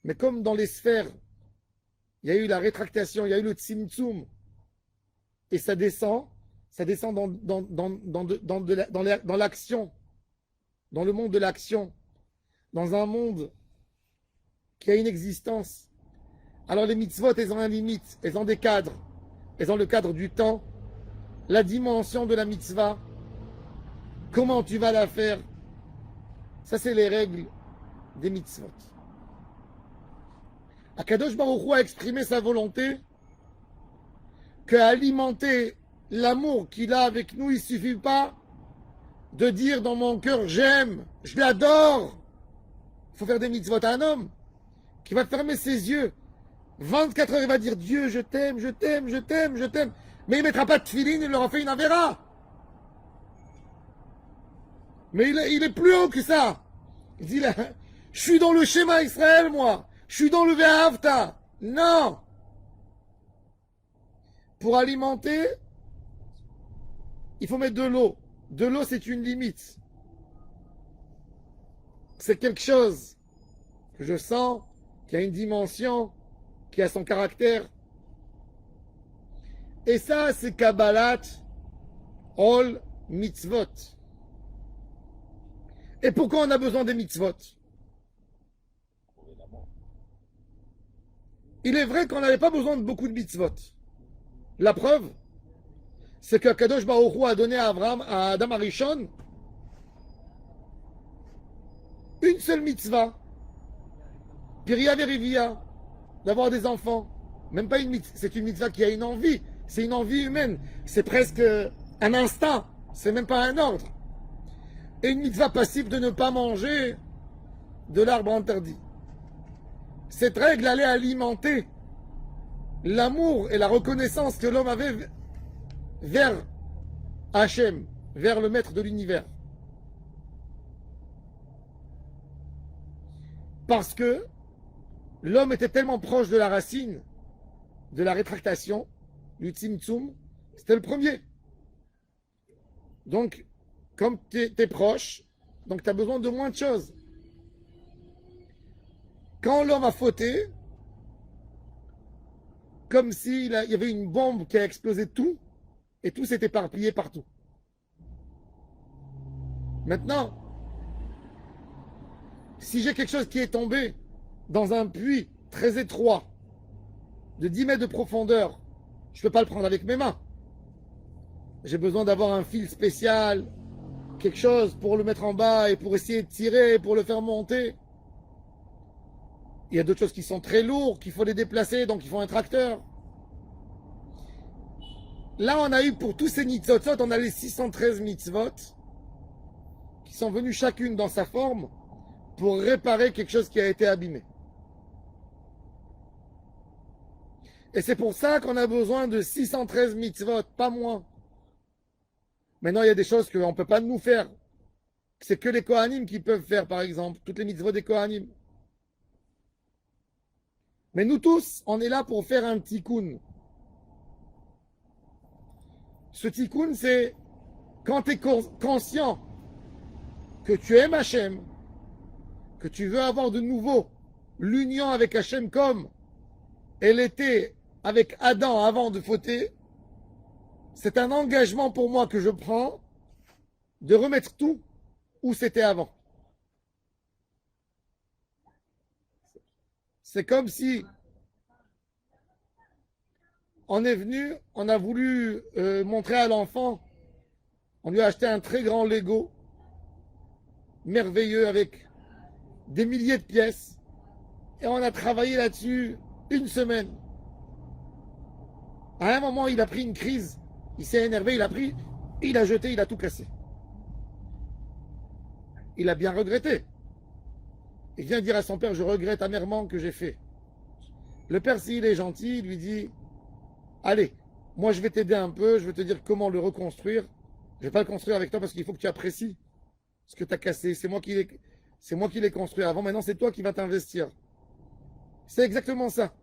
Mais comme dans les sphères, il y a eu la rétractation, il y a eu le tzimtzum, et ça descend dans l'action, dans le monde de l'action, dans un monde qui a une existence. Alors les mitzvot, elles ont un limite, elles ont des cadres, elles ont le cadre du temps, la dimension de la mitzvah, comment tu vas la faire. Ça, c'est les règles des mitzvot. Akadosh Baruch Hu a exprimé sa volonté qu'à alimenter l'amour qu'il a avec nous, il ne suffit pas de dire dans mon cœur j'aime, je l'adore. Il faut faire des mitzvot à un homme qui va fermer ses yeux 24 heures, il va dire Dieu, je t'aime, je t'aime, je t'aime, je t'aime. Mais il ne mettra pas de tefilin, il leur a fait une avéra. Mais il est plus haut que ça. Il dit là, je suis dans le schéma Israël, moi. Je suis dans le Ve'ahavta. Non. Pour alimenter, il faut mettre de l'eau. De l'eau, c'est une limite. C'est quelque chose que je sens, qui a une dimension, qui a son caractère. Et ça, c'est Kabbalat Ol Mitzvot. Et pourquoi on a besoin des mitzvot? Il est vrai qu'on n'avait pas besoin de beaucoup de mitzvot. La preuve, c'est que Kadosh Baruch Hu a donné à Adam Arishon une seule mitzvah. Piria Verivia, d'avoir des enfants. Même pas une mitzvah, c'est une mitzvah qui a une envie. C'est une envie humaine. C'est presque un instinct. C'est même pas un ordre. Et une mitzvah passive de ne pas manger de l'arbre interdit. Cette règle allait alimenter l'amour et la reconnaissance que l'homme avait vers Hachem, vers le maître de l'univers. Parce que l'homme était tellement proche de la racine, de la rétractation, du tzimtzum, c'était le premier. Donc, comme tu es proche, donc tu as besoin de moins de choses. Quand l'homme a fauté, comme s'il y avait une bombe qui a explosé tout, et tout s'est éparpillé partout. Maintenant, si j'ai quelque chose qui est tombé dans un puits très étroit, de 10 mètres de profondeur, je ne peux pas le prendre avec mes mains. J'ai besoin d'avoir un fil spécial, quelque chose pour le mettre en bas et pour essayer de tirer, pour le faire monter. Il y a d'autres choses qui sont très lourdes, qu'il faut les déplacer, donc il faut un tracteur. Là, on a eu pour tous ces mitzvot, on a les 613 mitzvot qui sont venus chacune dans sa forme pour réparer quelque chose qui a été abîmé. Et c'est pour ça qu'on a besoin de 613 mitzvot, pas moins. Maintenant, il y a des choses qu'on ne peut pas nous faire. C'est que les Kohanim qui peuvent faire, par exemple, toutes les mitzvot des Kohanim. Mais nous tous, on est là pour faire un tikkun. Ce tikkun, c'est quand tu es conscient que tu aimes Hachem, que tu veux avoir de nouveau l'union avec Hachem comme elle était avec Adam avant de fauter, c'est un engagement pour moi que je prends de remettre tout où c'était avant. C'est comme si on est venu, on a voulu montrer à l'enfant, on lui a acheté un très grand Lego, merveilleux avec des milliers de pièces, et on a travaillé là-dessus une semaine. À un moment, il a pris une crise, il s'est énervé, il a jeté, il a tout cassé. Il a bien regretté. Il vient dire à son père, je regrette amèrement que j'ai fait. Le père, s'il est gentil, il lui dit, allez, moi je vais t'aider un peu, je vais te dire comment le reconstruire. Je ne vais pas le construire avec toi parce qu'il faut que tu apprécies ce que tu as cassé. C'est moi qui l'ai construit avant, maintenant c'est toi qui vas t'investir. C'est exactement ça.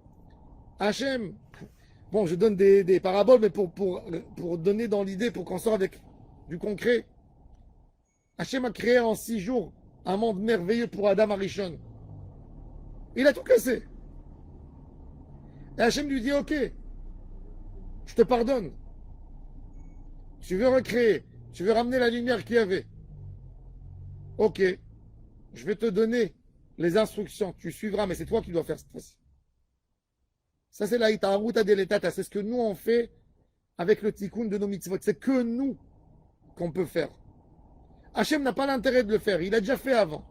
Hachem, bon, je donne des paraboles, mais pour donner dans l'idée, pour qu'on sorte avec du concret. Hachem a créé en 6 jours un monde merveilleux pour Adam Arishon. Il a tout cassé. Et Hachem lui dit, ok, je te pardonne. Tu veux recréer, tu veux ramener la lumière qu'il y avait. Ok, je vais te donner les instructions, tu suivras, mais c'est toi qui dois faire cette fois-ci. Ça, c'est la itaruta deletata, c'est ce que nous on fait avec le tikkun de nos mitzvot. C'est que nous qu'on peut faire. Hachem n'a pas l'intérêt de le faire, il a déjà fait avant.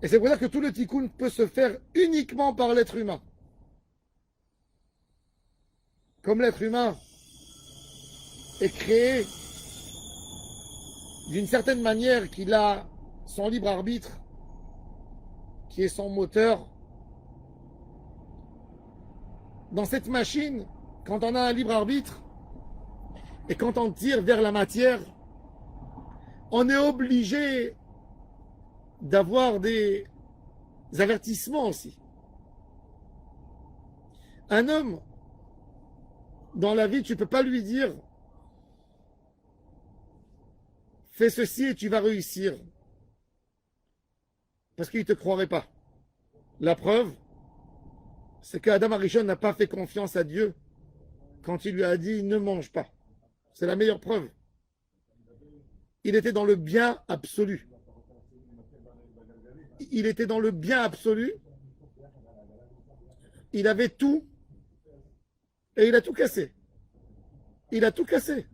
Et c'est pour ça que tout le tikkun peut se faire uniquement par l'être humain. Comme l'être humain est créé d'une certaine manière qu'il a son libre arbitre, qui est son moteur. Dans cette machine, quand on a un libre arbitre, et quand on tire vers la matière, on est obligé d'avoir des avertissements aussi. Un homme, dans la vie, tu ne peux pas lui dire fais ceci et tu vas réussir. Parce qu'il ne te croirait pas. La preuve, c'est qu'Adam Arishon n'a pas fait confiance à Dieu quand il lui a dit ne mange pas. C'est la meilleure preuve. Il était dans le bien absolu. Il était dans le bien absolu. Il avait tout et il a tout cassé. Il a tout cassé.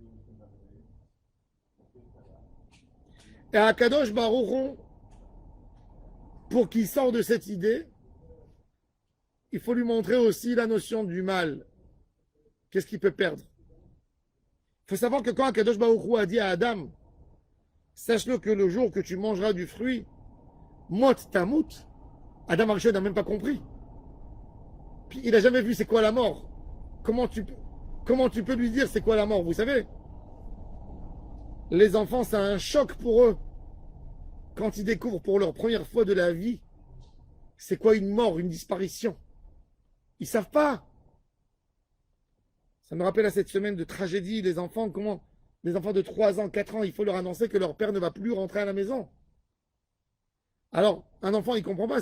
Et à Kadosh Baruch Hu, pour qu'il sorte de cette idée, il faut lui montrer aussi la notion du mal. Qu'est-ce qu'il peut perdre? Il faut savoir que quand Kadosh Baruch Hu a dit à Adam, sache-le que le jour que tu mangeras du fruit, mot tamut, Adam Arishon n'a même pas compris. Puis il n'a jamais vu c'est quoi la mort. Comment tu peux lui dire c'est quoi la mort? Vous savez, les enfants, c'est un choc pour eux quand ils découvrent pour leur première fois de la vie c'est quoi une mort, une disparition. Ils ne savent pas. Ça me rappelle à cette semaine de tragédie, les enfants de 3 ans, 4 ans, il faut leur annoncer que leur père ne va plus rentrer à la maison. Alors, un enfant, il comprend pas,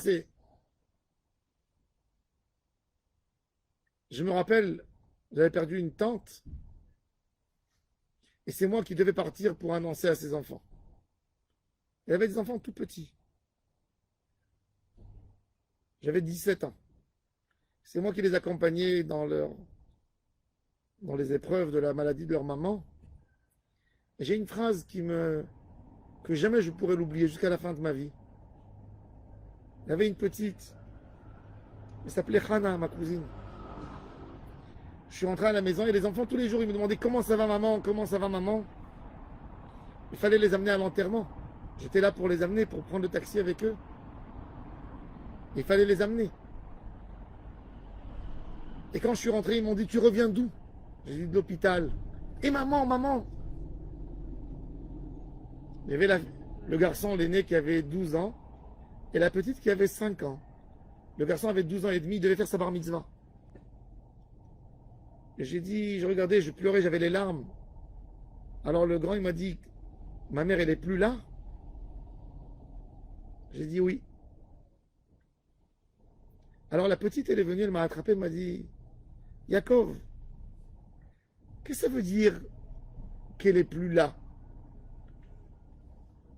je me rappelle, j'avais perdu une tante, et c'est moi qui devais partir pour annoncer à ses enfants. Elle avait des enfants tout petits. J'avais 17 ans. C'est moi qui les accompagnais dans les épreuves de la maladie de leur maman. Et j'ai une phrase que jamais je pourrai l'oublier jusqu'à la fin de ma vie. Il y avait une petite, elle s'appelait Hana, ma cousine. Je suis rentré à la maison et les enfants tous les jours ils me demandaient comment ça va maman, comment ça va maman. Il fallait les amener à l'enterrement. J'étais là pour les amener, pour prendre le taxi avec eux. Il fallait les amener. Et quand je suis rentré, ils m'ont dit tu reviens d'où? J'ai dit de l'hôpital. Et maman, maman. Il y avait le garçon, l'aîné, qui avait 12 ans et la petite qui avait 5 ans. Le garçon avait 12 ans et demi, il devait faire sa bar mitzvah. Et j'ai dit, je regardais, je pleurais, j'avais les larmes. Alors le grand, il m'a dit, ma mère, elle est plus là? J'ai dit oui. Alors la petite, elle est venue, elle m'a attrapé, elle m'a dit, Yaakov, qu'est-ce que ça veut dire qu'elle est plus là?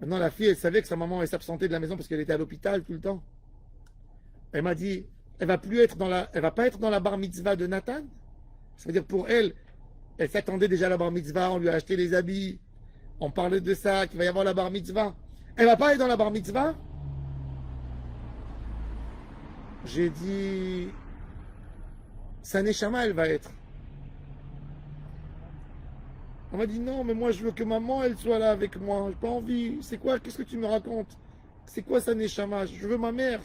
Maintenant, la fille, elle savait que sa maman, elle s'absentait de la maison parce qu'elle était à l'hôpital tout le temps. Elle m'a dit, elle va pas être dans la bar mitzvah de Nathan? Ça veut dire pour elle, elle s'attendait déjà à la bar mitzvah, on lui a acheté les habits, on parlait de ça, qu'il va y avoir la bar mitzvah. Elle va pas aller dans la bar mitzvah? J'ai dit, sa neshama, elle va être. On m'a dit non, mais moi je veux que maman elle soit là avec moi. J'ai pas envie. C'est quoi? Qu'est-ce que tu me racontes? C'est quoi ça, neshama? Je veux ma mère.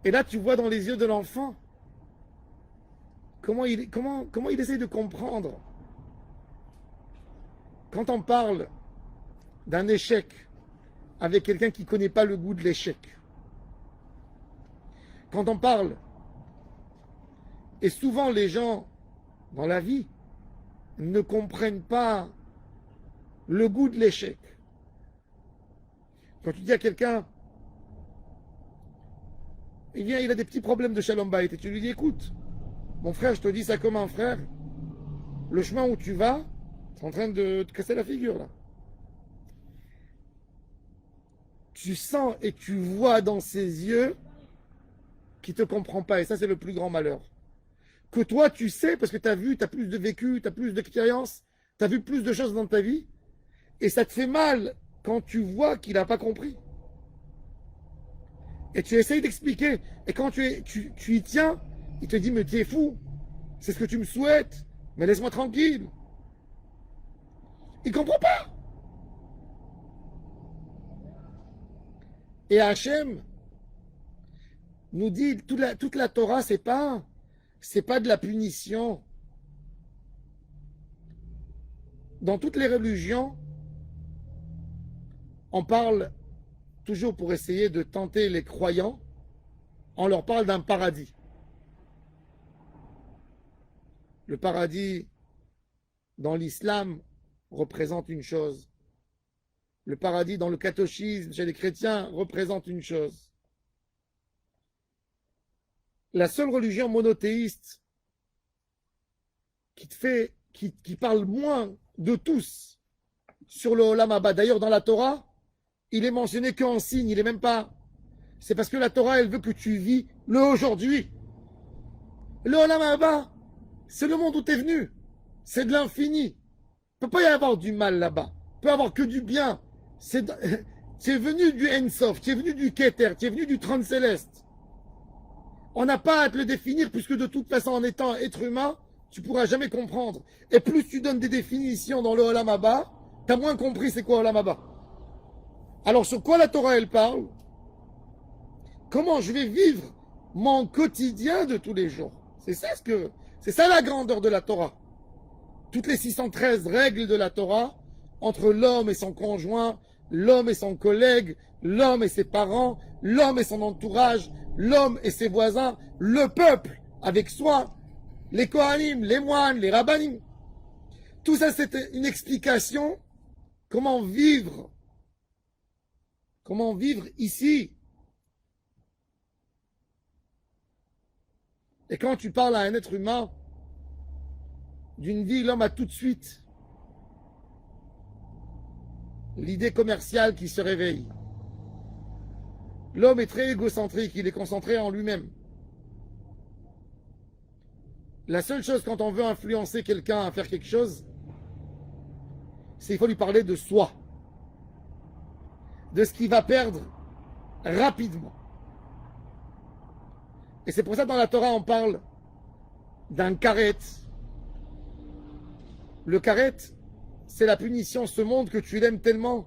Et là, tu vois dans les yeux de l'enfant comment il essaie de comprendre. Quand on parle d'un échec avec quelqu'un qui ne connaît pas le goût de l'échec, quand on parle, et souvent les gens dans la vie ne comprennent pas le goût de l'échec. Quand tu dis à quelqu'un, il vient, il a des petits problèmes de shalom bayit, et tu lui dis, écoute, mon frère, je te dis ça comme un frère, le chemin où tu vas, c'est en train de te casser la figure là. Tu sens et tu vois dans ses yeux qu'il ne te comprend pas, et ça c'est le plus grand malheur. Que toi tu sais, parce que tu as vu, tu as plus de vécu, tu as plus d'expérience, tu as vu plus de choses dans ta vie, et ça te fait mal quand tu vois qu'il n'a pas compris. Et tu essayes d'expliquer, et quand tu y tiens, il te dit, mais tu es fou, c'est ce que tu me souhaites, mais laisse-moi tranquille. Il ne comprend pas. Et Hachem nous dit, toute la Torah, c'est pas de la punition. Dans toutes les religions, on parle toujours pour essayer de tenter les croyants, on leur parle d'un paradis. Le paradis, dans l'islam, représente une chose. Le paradis, dans le catéchisme, chez les chrétiens, représente une chose. La seule religion monothéiste qui parle moins de tous sur le Olam Haba. D'ailleurs, dans la Torah, il est mentionné qu'en signe, il est même pas. C'est parce que la Torah, elle veut que tu vis le aujourd'hui. Le Olam Haba, c'est le monde où tu es venu. C'est de l'infini. Il ne peut pas y avoir du mal là-bas. Il peut y avoir que du bien. Tu es venu du Ensof, tu es venu du Keter, tu es venu du trône céleste. On n'a pas à te le définir, puisque de toute façon, en étant être humain, tu ne pourras jamais comprendre. Et plus tu donnes des définitions dans le Olam Haba, tu as moins compris c'est quoi Olam Haba. Alors sur quoi la Torah elle parle? Comment je vais vivre mon quotidien de tous les jours? C'est ça la grandeur de la Torah. Toutes les 613 règles de la Torah, entre l'homme et son conjoint, l'homme et son collègue, l'homme et ses parents, l'homme et son entourage, l'homme et ses voisins, le peuple avec soi, les Kohanim, les moines, les rabbanim. Tout ça, c'est une explication comment vivre Comment vivre ici? Et quand tu parles à un être humain d'une vie, l'homme a tout de suite l'idée commerciale qui se réveille. L'homme est très égocentrique, il est concentré en lui-même. La seule chose quand on veut influencer quelqu'un à faire quelque chose, c'est qu'il faut lui parler de soi, de ce qu'il va perdre rapidement. Et c'est pour ça que dans la Torah on parle d'un karet. Le karet, c'est la punition, ce monde que tu l'aimes tellement,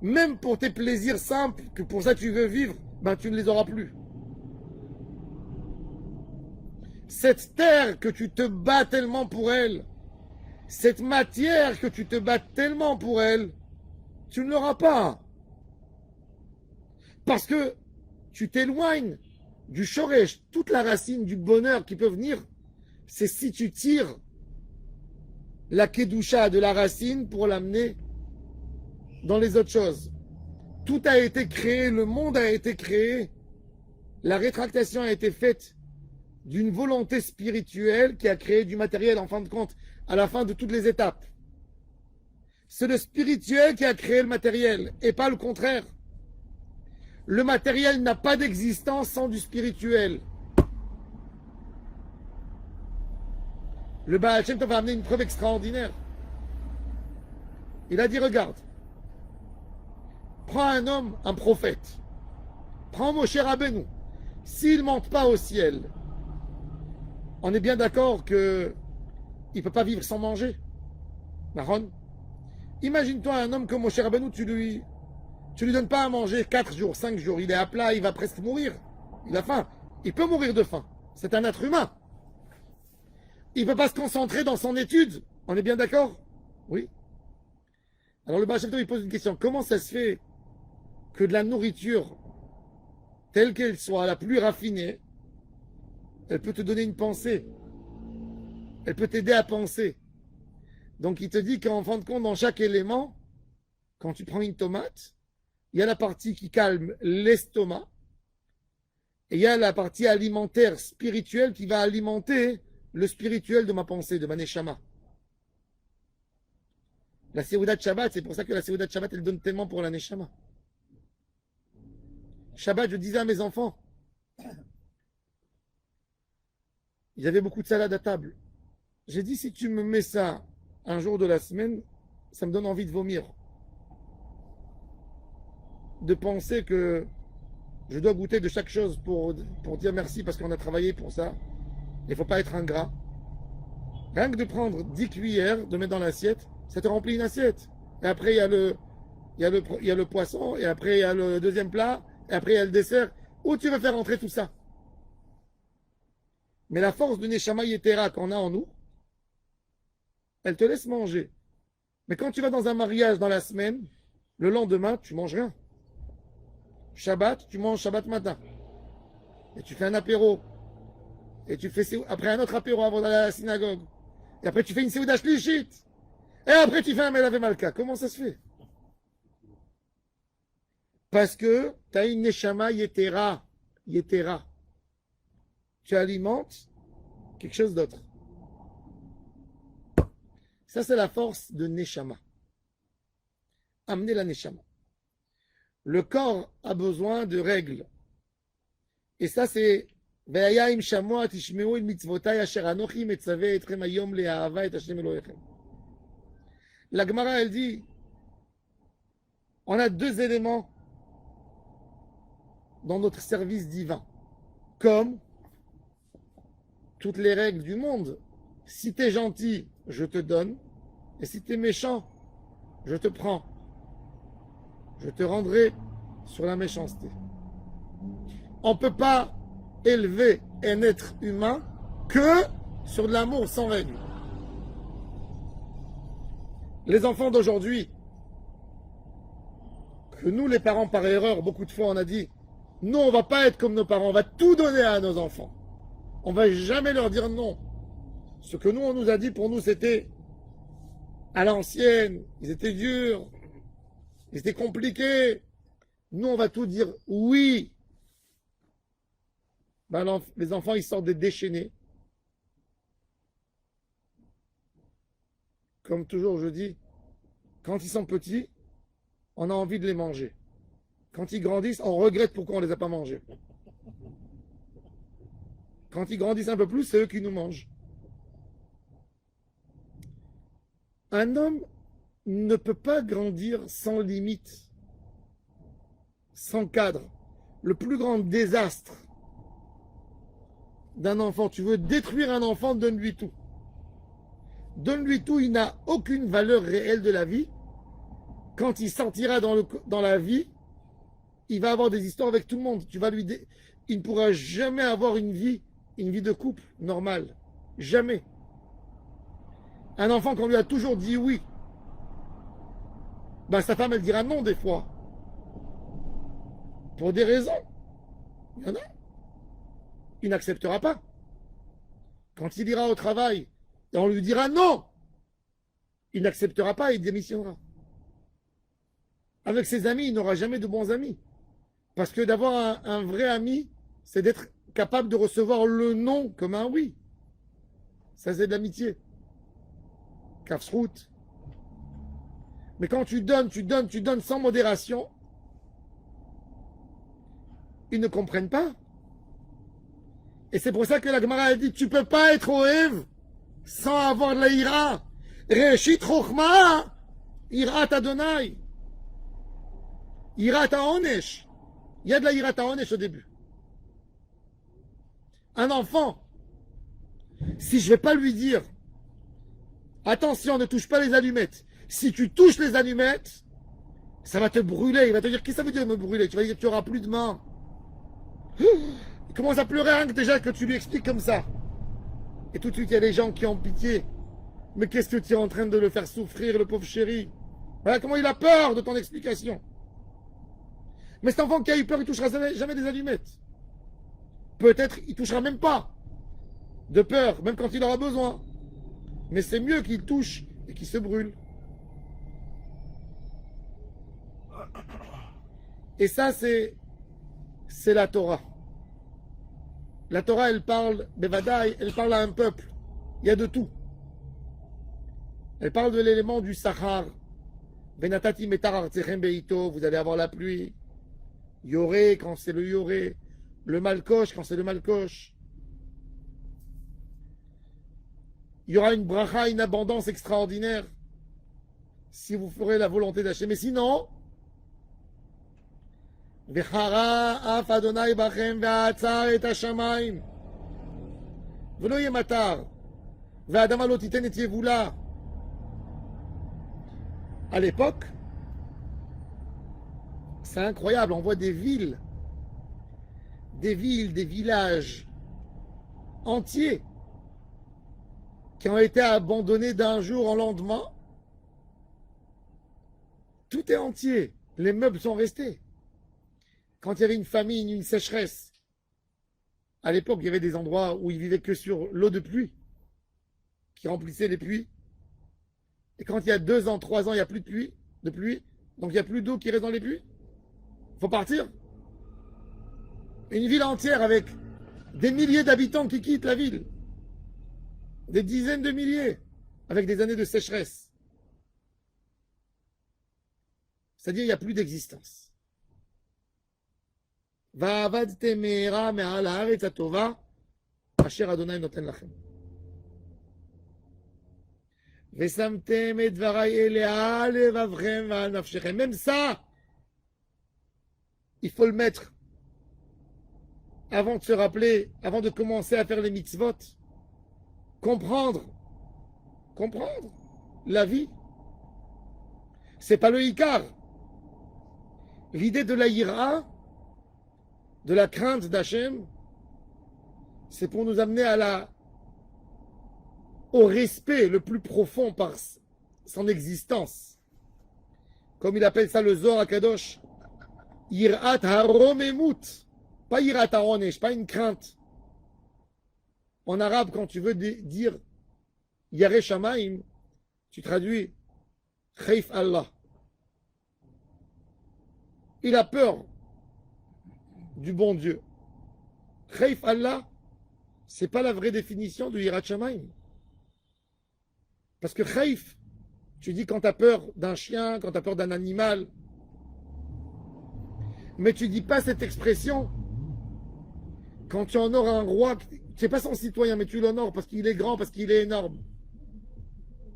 même pour tes plaisirs simples, que pour ça tu veux vivre, ben tu ne les auras plus. Cette terre que tu te bats tellement pour elle, cette matière que tu te bats tellement pour elle, tu ne l'auras pas. Parce que tu t'éloignes du shoresh, toute la racine du bonheur qui peut venir, c'est si tu tires la kedusha de la racine pour l'amener dans les autres choses. Tout a été créé, le monde a été créé, la rétractation a été faite d'une volonté spirituelle qui a créé du matériel en fin de compte, à la fin de toutes les étapes. C'est le spirituel qui a créé le matériel et pas le contraire. Le matériel n'a pas d'existence sans du spirituel. Le Baal Shem Tov va amener une preuve extraordinaire. Il a dit, regarde, prends un homme, un prophète, prends Moshe Rabbeinu, s'il ne monte pas au ciel, on est bien d'accord qu'il ne peut pas vivre sans manger. Maron, imagine-toi un homme comme Moshe Rabbeinu, tu lui donnes pas à manger 4 jours, 5 jours, il est à plat, il va presque mourir. Il a faim. Il peut mourir de faim. C'est un être humain. Il ne peut pas se concentrer dans son étude. On est bien d'accord? Oui. Alors le Baal Shem Tov, il pose une question. Comment ça se fait que de la nourriture, telle qu'elle soit, la plus raffinée, elle peut te donner une pensée? Elle peut t'aider à penser. Donc il te dit qu'en fin de compte, dans chaque élément, quand tu prends une tomate, il y a la partie qui calme l'estomac et il y a la partie alimentaire, spirituelle qui va alimenter le spirituel de ma pensée, de ma neshama. La Seudat de Shabbat, c'est pour ça que la Seudat de Shabbat, elle donne tellement pour la neshama. Shabbat, je disais à mes enfants, il y avait beaucoup de salade à table. J'ai dit, si tu me mets ça un jour de la semaine, ça me donne envie de vomir. De penser que je dois goûter de chaque chose pour dire merci parce qu'on a travaillé pour ça. Il ne faut pas être ingrat. Rien que de prendre 10 cuillères, de mettre dans l'assiette, ça te remplit une assiette. Et après, il y a le poisson, et après, il y a le deuxième plat, et après, il y a le dessert. Où tu veux faire entrer tout ça? Mais la force de Neshama Yetera qu'on a en nous, elle te laisse manger. Mais quand tu vas dans un mariage dans la semaine, le lendemain, tu manges rien. Shabbat, tu manges Shabbat matin. Et tu fais un apéro. Et tu fais après un autre apéro avant d'aller à la synagogue. Et après tu fais une Seuda Shlichit. Et après tu fais un Melavé Malka. Comment ça se fait? Parce que tu as une Neshama Yetera. Yetera. Tu alimentes quelque chose d'autre. Ça c'est la force de Neshama. Amener la Neshama. Le corps a besoin de règles. Et ça, c'est la Gemara, elle dit, on a 2 éléments dans notre service divin. Comme toutes les règles du monde. Si tu es gentil, je te donne. Et si tu es méchant, je te prends. Je te rendrai sur la méchanceté. On ne peut pas élever un être humain que sur de l'amour sans règle. Les enfants d'aujourd'hui, que nous les parents par erreur, beaucoup de fois on a dit, non, on ne va pas être comme nos parents, on va tout donner à nos enfants. On ne va jamais leur dire non. Ce que nous on nous a dit, pour nous c'était à l'ancienne, ils étaient durs. Et c'était compliqué. Nous, on va tout dire oui. Ben, les enfants, ils sortent des déchaînés. Comme toujours, je dis, quand ils sont petits, on a envie de les manger. Quand ils grandissent, on regrette pourquoi on ne les a pas mangés. Quand ils grandissent un peu plus, c'est eux qui nous mangent. Un homme ne peut pas grandir sans limite, sans cadre. Le plus grand désastre d'un enfant, tu veux détruire un enfant, donne-lui tout. Donne-lui tout, il n'a aucune valeur réelle de la vie. Quand il sortira dans la vie, il va avoir des histoires avec tout le monde. Il ne pourra jamais avoir une vie de couple normale. Jamais. Un enfant qu'on lui a toujours dit oui, ben sa femme elle dira non des fois. Pour des raisons. Il y en a. Il n'acceptera pas. Quand il ira au travail et on lui dira non, il n'acceptera pas et il démissionnera. Avec ses amis, il n'aura jamais de bons amis. Parce que d'avoir un vrai ami, c'est d'être capable de recevoir le non comme un oui. Ça, c'est de l'amitié. Kafsrout. Mais quand tu donnes sans modération, ils ne comprennent pas. Et c'est pour ça que la Gemara a dit, tu ne peux pas être Oev sans avoir de la ira. Reshit Chochma, Irat Adonai. Irat Haonesh. Il y a de la Irat Haonesh au début. Un enfant, si je ne vais pas lui dire, attention, ne touche pas les allumettes. Si tu touches les allumettes, ça va te brûler. Il va te dire, qu'est-ce que ça veut dire me brûler? Tu vas dire que tu n'auras plus de main. Il commence à pleurer rien que déjà que tu lui expliques comme ça. Et tout de suite, il y a des gens qui ont pitié. Mais qu'est-ce que tu es en train de le faire souffrir, le pauvre chéri? Voilà comment il a peur de ton explication. Mais cet enfant qui a eu peur, il ne touchera jamais des allumettes. Peut-être il ne touchera même pas. De peur, même quand il aura besoin. Mais c'est mieux qu'il touche et qu'il se brûle. Et ça, c'est la Torah. La Torah, elle parle, Bevadaï, elle parle à un peuple. Il y a de tout. Elle parle de l'élément du Sahar. Benatati metar artechem beito, vous allez avoir la pluie. Yoré quand c'est le yoré. Le malkosh quand c'est le malkosh. Il y aura une bracha, une abondance extraordinaire si vous ferez la volonté d'Hachem. Mais sinon, Vechara af Adonai bachem ve'atzar et hashamayim velo yematar ve'adama lo titen et yevula. À l'époque, c'est incroyable, on voit des villes, des villages entiers qui ont été abandonnés d'un jour au lendemain. Tout est entier, les meubles sont restés. Quand il y avait une famine, une sécheresse, à l'époque, il y avait des endroits où ils vivaient que sur l'eau de pluie, qui remplissait les puits. Et quand il y a 2 ans, 3 ans, il n'y a plus de pluie, donc il n'y a plus d'eau qui reste dans les puits, il faut partir. Une ville entière avec des milliers d'habitants qui quittent la ville. Des dizaines de milliers, avec des années de sécheresse. C'est-à-dire, il n'y a plus d'existence. Va'avadtem me'era me'al haaretz hatova asher Adonai noten lachem. Ve'samtem et dvarai elea al levavchem ve'al nafshechem. Même ça, il faut le mettre avant de se rappeler, avant de commencer à faire les mitzvot. Comprendre la vie. C'est pas le Icar. L'idée de la ira, de la crainte d'Hachem, c'est pour nous amener au respect le plus profond par son existence. Comme il appelle ça le Zohar HaKadosh, Yirat haromemut, pas Yirat haonesh, pas une crainte. En arabe, quand tu veux dire Yareh Shamaim, tu traduis Khaif Allah. Il a peur du bon Dieu. Khaif Allah, c'est pas la vraie définition de Yirat Shamayim. Parce que Khaif, tu dis quand tu as peur d'un chien, quand tu as peur d'un animal, mais tu dis pas cette expression quand tu honores un roi, c'est pas son citoyen, mais tu l'honores parce qu'il est grand, parce qu'il est énorme.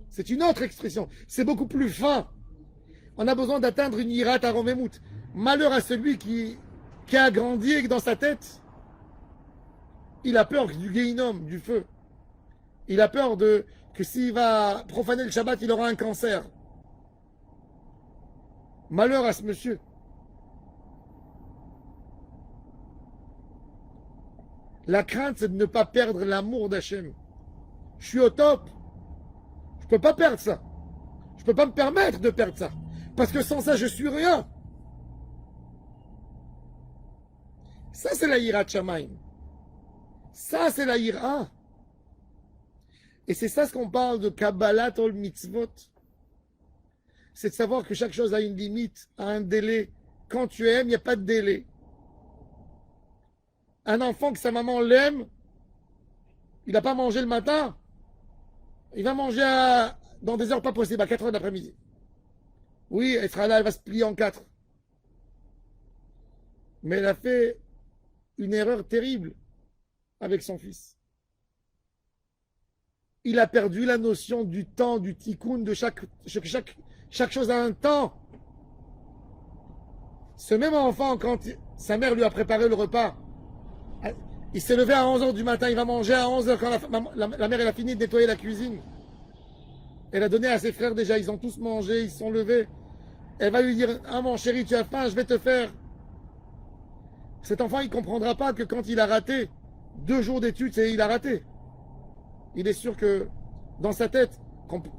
C'est une autre expression. C'est beaucoup plus fin. On a besoin d'atteindre une Yirat Aromemut. Malheur à celui qui a grandi et que dans sa tête, il a peur du Gehinom, du feu. Il a peur que s'il va profaner le Shabbat, il aura un cancer. Malheur à ce monsieur. La crainte, c'est de ne pas perdre l'amour d'Hachem. Je suis au top. Je ne peux pas perdre ça. Je ne peux pas me permettre de perdre ça. Parce que sans ça, je suis rien. Ça, c'est la Yirat Shamayim. Ça, c'est la Yira. Et c'est ça ce qu'on parle de Kabbalat ol Mitzvot. C'est de savoir que chaque chose a une limite, a un délai. Quand tu aimes, il n'y a pas de délai. Un enfant que sa maman l'aime, il n'a pas mangé le matin, il va manger dans des heures pas possibles, à 4 heures d'après-midi. Oui, elle sera là, elle va se plier en 4. Mais elle a fait une erreur terrible avec son fils. Il a perdu la notion du temps, du tikkun, de chaque chose a un temps. Ce même enfant, quand sa mère lui a préparé le repas, il s'est levé à 11h du matin, il va manger à 11h quand la mère elle a fini de nettoyer la cuisine. Elle a donné à ses frères déjà, ils ont tous mangé, ils se sont levés. Elle va lui dire, ah mon chéri, tu as faim, je vais te faire. Cet enfant, il ne comprendra pas que quand il a raté 2 jours d'études, il a raté. Il est sûr que dans sa tête,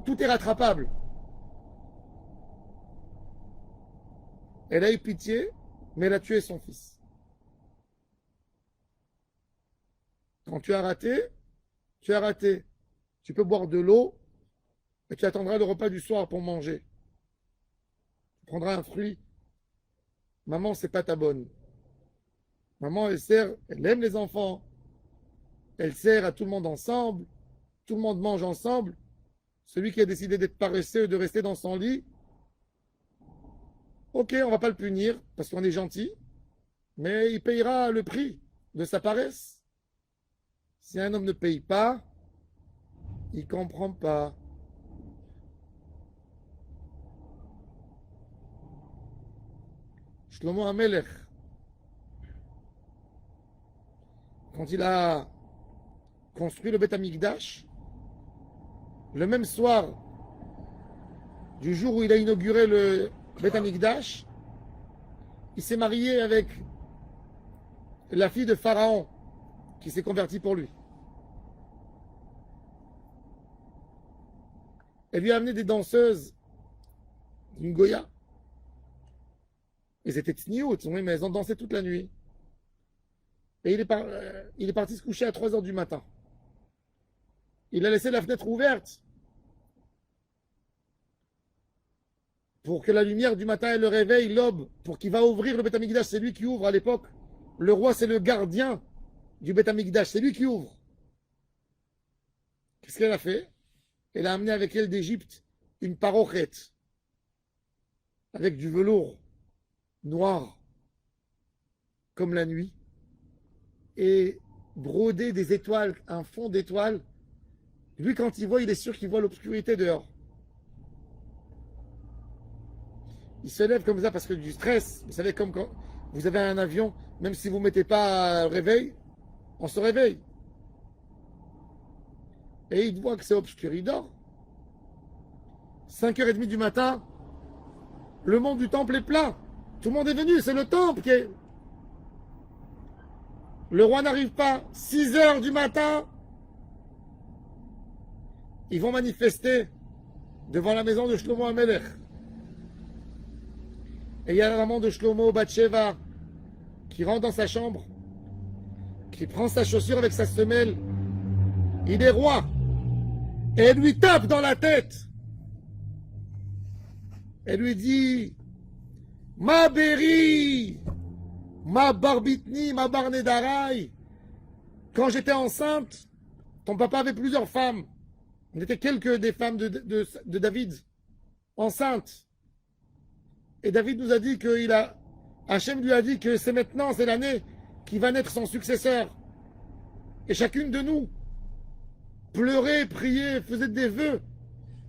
tout est rattrapable. Elle a eu pitié, mais elle a tué son fils. Quand tu as raté, tu as raté. Tu peux boire de l'eau et tu attendras le repas du soir pour manger. Tu prendras un fruit. Maman, c'est pas ta bonne. Maman, elle aime les enfants. Elle sert à tout le monde ensemble. Tout le monde mange ensemble. Celui qui a décidé d'être paresseux, de rester dans son lit, ok, on va pas le punir parce qu'on est gentil, mais il payera le prix de sa paresse. Si un homme ne paye pas, il ne comprend pas. Shlomo HaMelech, quand il a construit le Beth Amikdash, le même soir du jour où il a inauguré le Beth Amikdash, il s'est marié avec la fille de Pharaon qui s'est convertie pour lui. Elle lui a amené des danseuses d'une Goya. Elles étaient tsniout, oui, mais elles ont dansé toute la nuit. Et il est parti se coucher à 3 heures du matin. Il a laissé la fenêtre ouverte pour que la lumière du matin elle le réveille, l'aube, pour qu'il va ouvrir le Beth Amikdash. C'est lui qui ouvre à l'époque. Le roi, c'est le gardien du Beth Amikdash. C'est lui qui ouvre. Qu'est-ce qu'elle a fait? Elle a amené avec elle d'Égypte une parochette avec du velours noir comme la nuit et brodé des étoiles, un fond d'étoiles. Lui, quand il voit, il est sûr qu'il voit l'obscurité dehors. Il se lève comme ça parce que du stress. Vous savez, comme quand vous avez un avion, même si vous ne mettez pas réveil, on se réveille. Et il voit que c'est obscur, il dort. 5h30 du matin, le monde du temple est plein. Tout le monde est venu, c'est le temple qui est... Le roi n'arrive pas. 6h du matin, ils vont manifester devant la maison de Shlomo HaMelech. Et il y a la maman de Shlomo, Bathsheba, qui rentre dans sa chambre, qui prend sa chaussure avec sa semelle. Il est roi. Et elle lui tape dans la tête. Elle lui dit, Ma Béri, ma Barbitni, ma Barnedarai. Quand j'étais enceinte, ton papa avait plusieurs femmes. On était quelques des femmes de David, enceintes. Et David nous a dit Hachem lui a dit que c'est maintenant, c'est l'année qui va naître son successeur. Et chacune de nous pleurait, priait, faisait des vœux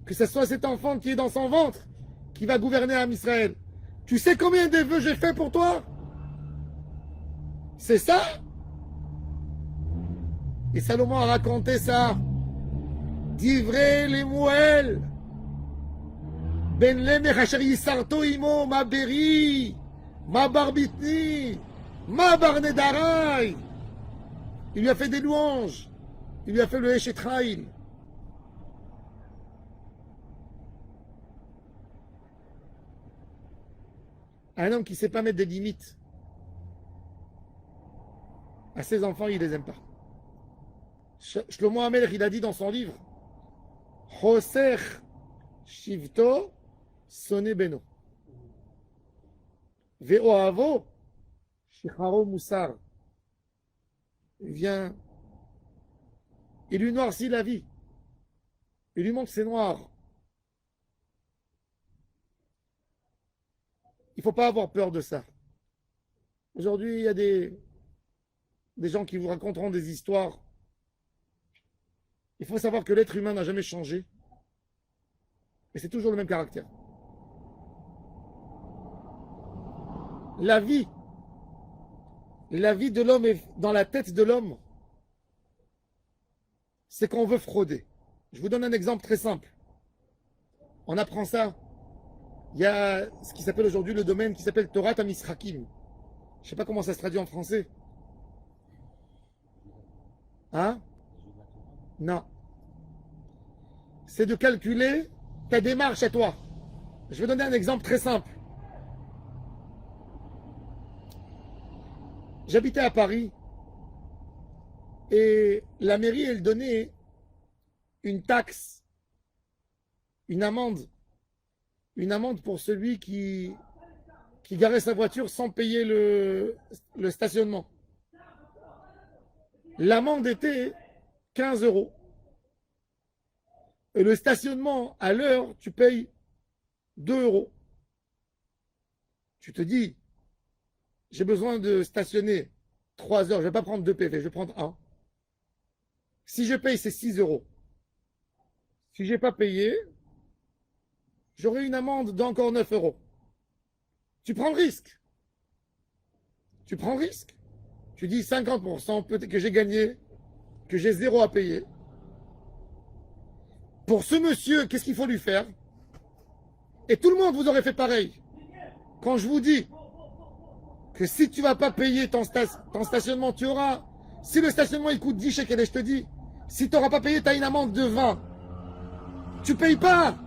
que ce soit cet enfant qui est dans son ventre qui va gouverner Am Israël. Tu sais combien de vœux j'ai fait pour toi? C'est ça? Et Salomon a raconté ça. Divrei les Mouel. Ben Lemer Asher Yisarto Imo, ma Beri, ma Barbitni, ma Barnedarai. Il lui a fait des louanges. Il lui a fait le Eshetraïl. Un homme qui ne sait pas mettre des limites à ses enfants, il ne les aime pas. Shlomo HaMelech, il a dit dans son livre Choser Shivto Sone Beno Ve'ohavo Shicharo Moussar. Il vient, il lui noircit la vie. Il lui montre que c'est noir. Il ne faut pas avoir peur de ça. Aujourd'hui, il y a des gens qui vous raconteront des histoires. Il faut savoir que l'être humain n'a jamais changé. Et c'est toujours le même caractère. La vie de l'homme est dans la tête de l'homme. C'est qu'on veut frauder. Je vous donne un exemple très simple. On apprend ça. Il y a ce qui s'appelle aujourd'hui le domaine qui s'appelle Torah Misrakim. Je ne sais pas comment ça se traduit en français. Hein? Non. C'est de calculer ta démarche à toi. Je vais donner un exemple très simple. J'habitais à Paris et la mairie, elle donnait une taxe, une amende pour celui qui garait sa voiture sans payer le stationnement. L'amende était 15 €. Et le stationnement, à l'heure, tu payes 2 €. Tu te dis, j'ai besoin de stationner 3 heures, je ne vais pas prendre 2 PV, je vais prendre 1. Si je paye, c'est 6 €. Si je n'ai pas payé, j'aurai une amende d'encore 9 €. Tu prends le risque. Tu prends le risque. Tu dis 50%, peut-être que j'ai gagné, que j'ai 0 à payer. Pour ce monsieur, qu'est-ce qu'il faut lui faire? Et tout le monde vous aurait fait pareil. Quand je vous dis que si tu ne vas pas payer ton stationnement, tu auras... Si le stationnement il coûte 10 shekels, je te dis, si tu n'auras pas payé, tu as une amende de 20. Tu ne payes pas.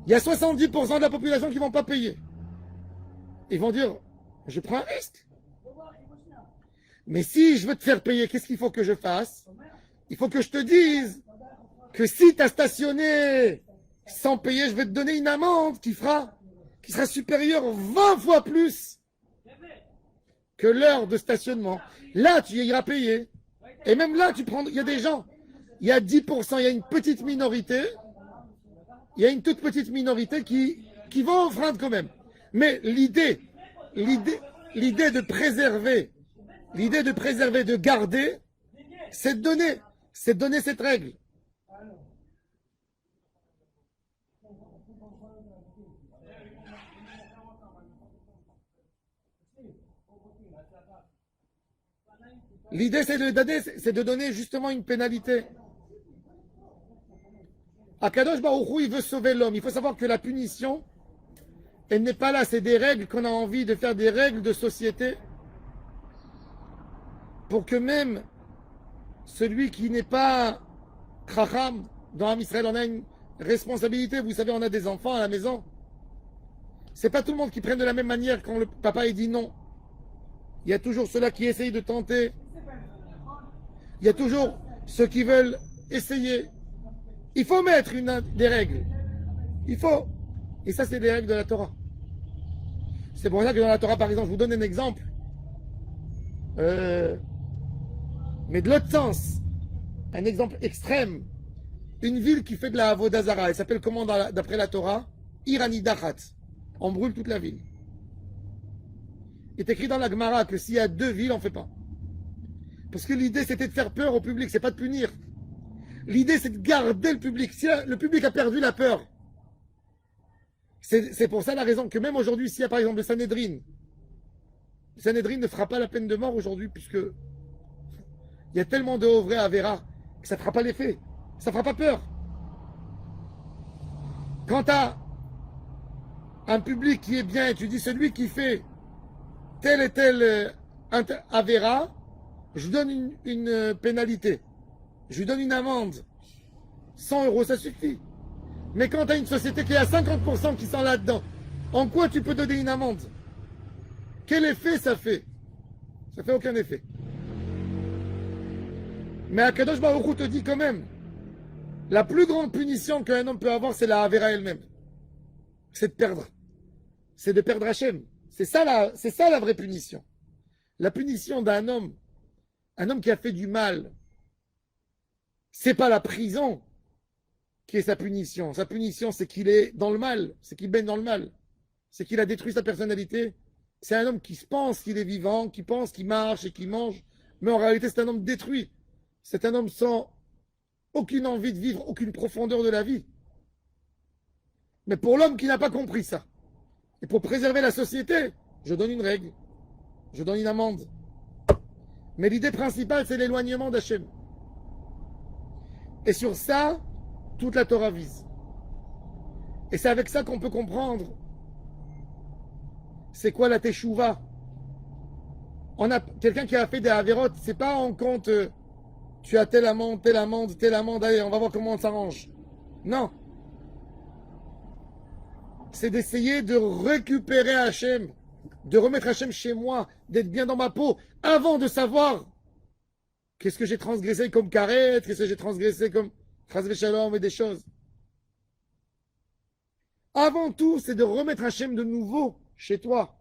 Il y a 70% de la population qui ne vont pas payer. Ils vont dire, je prends un risque. Mais si je veux te faire payer, qu'est-ce qu'il faut que je fasse? Il faut que je te dise que si tu as stationné sans payer, je vais te donner une amende qui sera supérieure 20 fois plus que l'heure de stationnement. Là, tu iras payer. Et même là, il y a des gens, il y a 10%, il y a une petite minorité, il y a une toute petite minorité qui vont enfreindre quand même. Mais l'idée de préserver, de garder, c'est de donner cette règle. L'idée, c'est de donner justement une pénalité. Akadosh Baruch Hu, il veut sauver l'homme. Il faut savoir que la punition, elle n'est pas là. C'est des règles qu'on a envie de faire, des règles de société, pour que même celui qui n'est pas Chacham, dans Am Israël, on a une responsabilité. Vous savez, on a des enfants à la maison. C'est pas tout le monde qui prenne de la même manière quand le papa il dit non. Il y a toujours ceux-là qui essayent de tenter. Il y a toujours ceux qui veulent essayer. Il faut mettre des règles. Il faut. Et ça, c'est des règles de la Torah. C'est pour ça que dans la Torah, par exemple, je vous donne un exemple. Mais de l'autre sens, un exemple extrême. Une ville qui fait de la Avodah Zara, elle s'appelle comment d'après la Torah? Irani Dachat. On brûle toute la ville. Il est écrit dans la Gemara que s'il y a 2 villes, on ne fait pas. Parce que l'idée, c'était de faire peur au public, c'est pas de punir. L'idée, c'est de garder le public. Si le public a perdu la peur, c'est pour ça la raison que même aujourd'hui, s'il y a par exemple le Sanhedrin ne fera pas la peine de mort aujourd'hui, puisque il y a tellement de Ovrei Avera que ça ne fera pas l'effet. Ça ne fera pas peur. Quand tu as un public qui est bien, et tu dis celui qui fait tel et tel Avera, je lui donne une pénalité. Je lui donne une amende. 100 €, ça suffit. Mais quand tu as une société qui est à 50% qui sont là-dedans, en quoi tu peux donner une amende? Quel effet ça fait? Ça fait aucun effet. Mais Akadosh Baruch Hu te dit quand même, la plus grande punition qu'un homme peut avoir, c'est la Avera elle-même. C'est de perdre. C'est de perdre Hachem. C'est ça la vraie punition. La punition d'un homme, un homme qui a fait du mal, c'est pas la prison qui est sa punition. Sa punition, c'est qu'il est dans le mal, c'est qu'il baigne dans le mal, c'est qu'il a détruit sa personnalité. C'est un homme qui se pense qu'il est vivant, qui pense qu'il marche et qu'il mange, mais en réalité, c'est un homme détruit. C'est un homme sans aucune envie de vivre, aucune profondeur de la vie. Mais pour l'homme qui n'a pas compris ça, et pour préserver la société, je donne une règle, je donne une amende. Mais l'idée principale, c'est l'éloignement d'Hachem. Et sur ça, toute la Torah vise. Et c'est avec ça qu'on peut comprendre c'est quoi la teshuva. On a quelqu'un qui a fait des avérotes, c'est pas en compte tu as telle amende, telle amende, telle amende, allez, on va voir comment on s'arrange. Non. C'est d'essayer de récupérer Hachem, de remettre Hachem chez moi, d'être bien dans ma peau, avant de savoir qu'est-ce que j'ai transgressé comme karet, qu'est-ce que j'ai transgressé comme chas v'shalom et des choses. Avant tout, c'est de remettre Hachem de nouveau chez toi.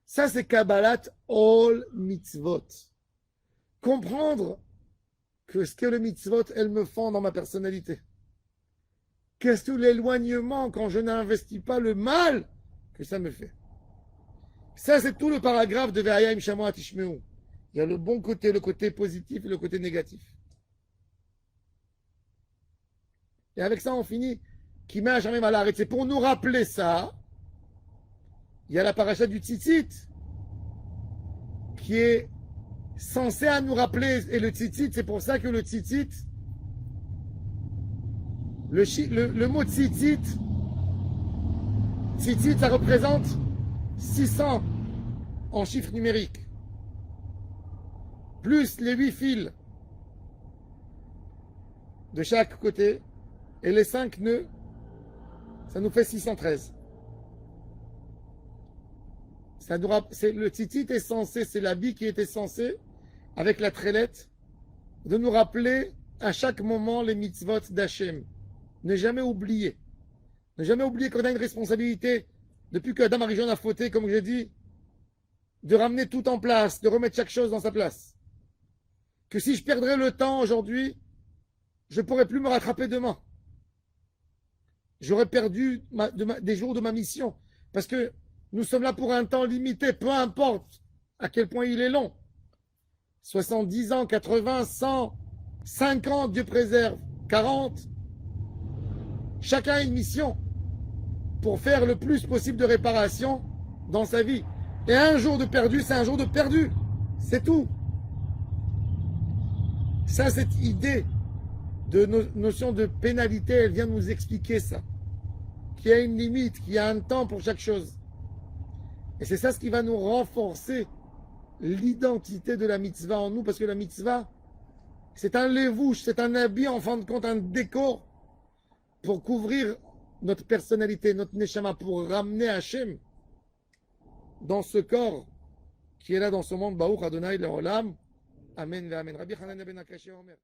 Ça, c'est Kabbalat All Mitzvot. Comprendre que ce que le mitzvot, elles me font dans ma personnalité. Qu'est-ce que l'éloignement quand je n'investis pas le mal que ça me fait. Ça, c'est tout le paragraphe de Ve'ayim Shamoat Tishmeu. Il y a le bon côté, le côté positif et le côté négatif. Et avec ça, on finit. Qui met à jamais mal arrêté. C'est pour nous rappeler ça. Il y a la paracha du Tzitzit qui est censé à nous rappeler. Et le Tzitzit, c'est pour ça que le Tzitzit, le mot Tzitzit, Tzitzit, ça représente 600 en chiffre numérique. Plus les 8 fils de chaque côté et les 5 nœuds, ça nous fait 613. Le tzitzit est censé, c'est l'habit qui était censé, avec la trélette, de nous rappeler à chaque moment les mitzvot d'Hachem. Ne jamais oublier. Ne jamais oublier qu'on a une responsabilité, depuis que Adam Arishon a fauté, comme je dis, de ramener tout en place, de remettre chaque chose dans sa place. Que si je perdrais le temps aujourd'hui, je ne pourrais plus me rattraper demain. J'aurais perdu des jours de ma mission. Parce que nous sommes là pour un temps limité, peu importe à quel point il est long. 70 ans, 80, 100, 50, Dieu préserve, 40. Chacun a une mission pour faire le plus possible de réparation dans sa vie. Et un jour de perdu, c'est un jour de perdu. C'est tout. Ça, cette idée de notion de pénalité, elle vient nous expliquer ça. Qu'il y a une limite, qu'il y a un temps pour chaque chose. Et c'est ça ce qui va nous renforcer l'identité de la mitzvah en nous, parce que la mitzvah, c'est un lévouche, c'est un habit, en fin de compte, un décor pour couvrir notre personnalité, notre neshama, pour ramener Hachem dans ce corps qui est là dans ce monde. Baruch Adonai Le'olam. Amen ve Amen. Rabbi Hanan ben Akashi Omer.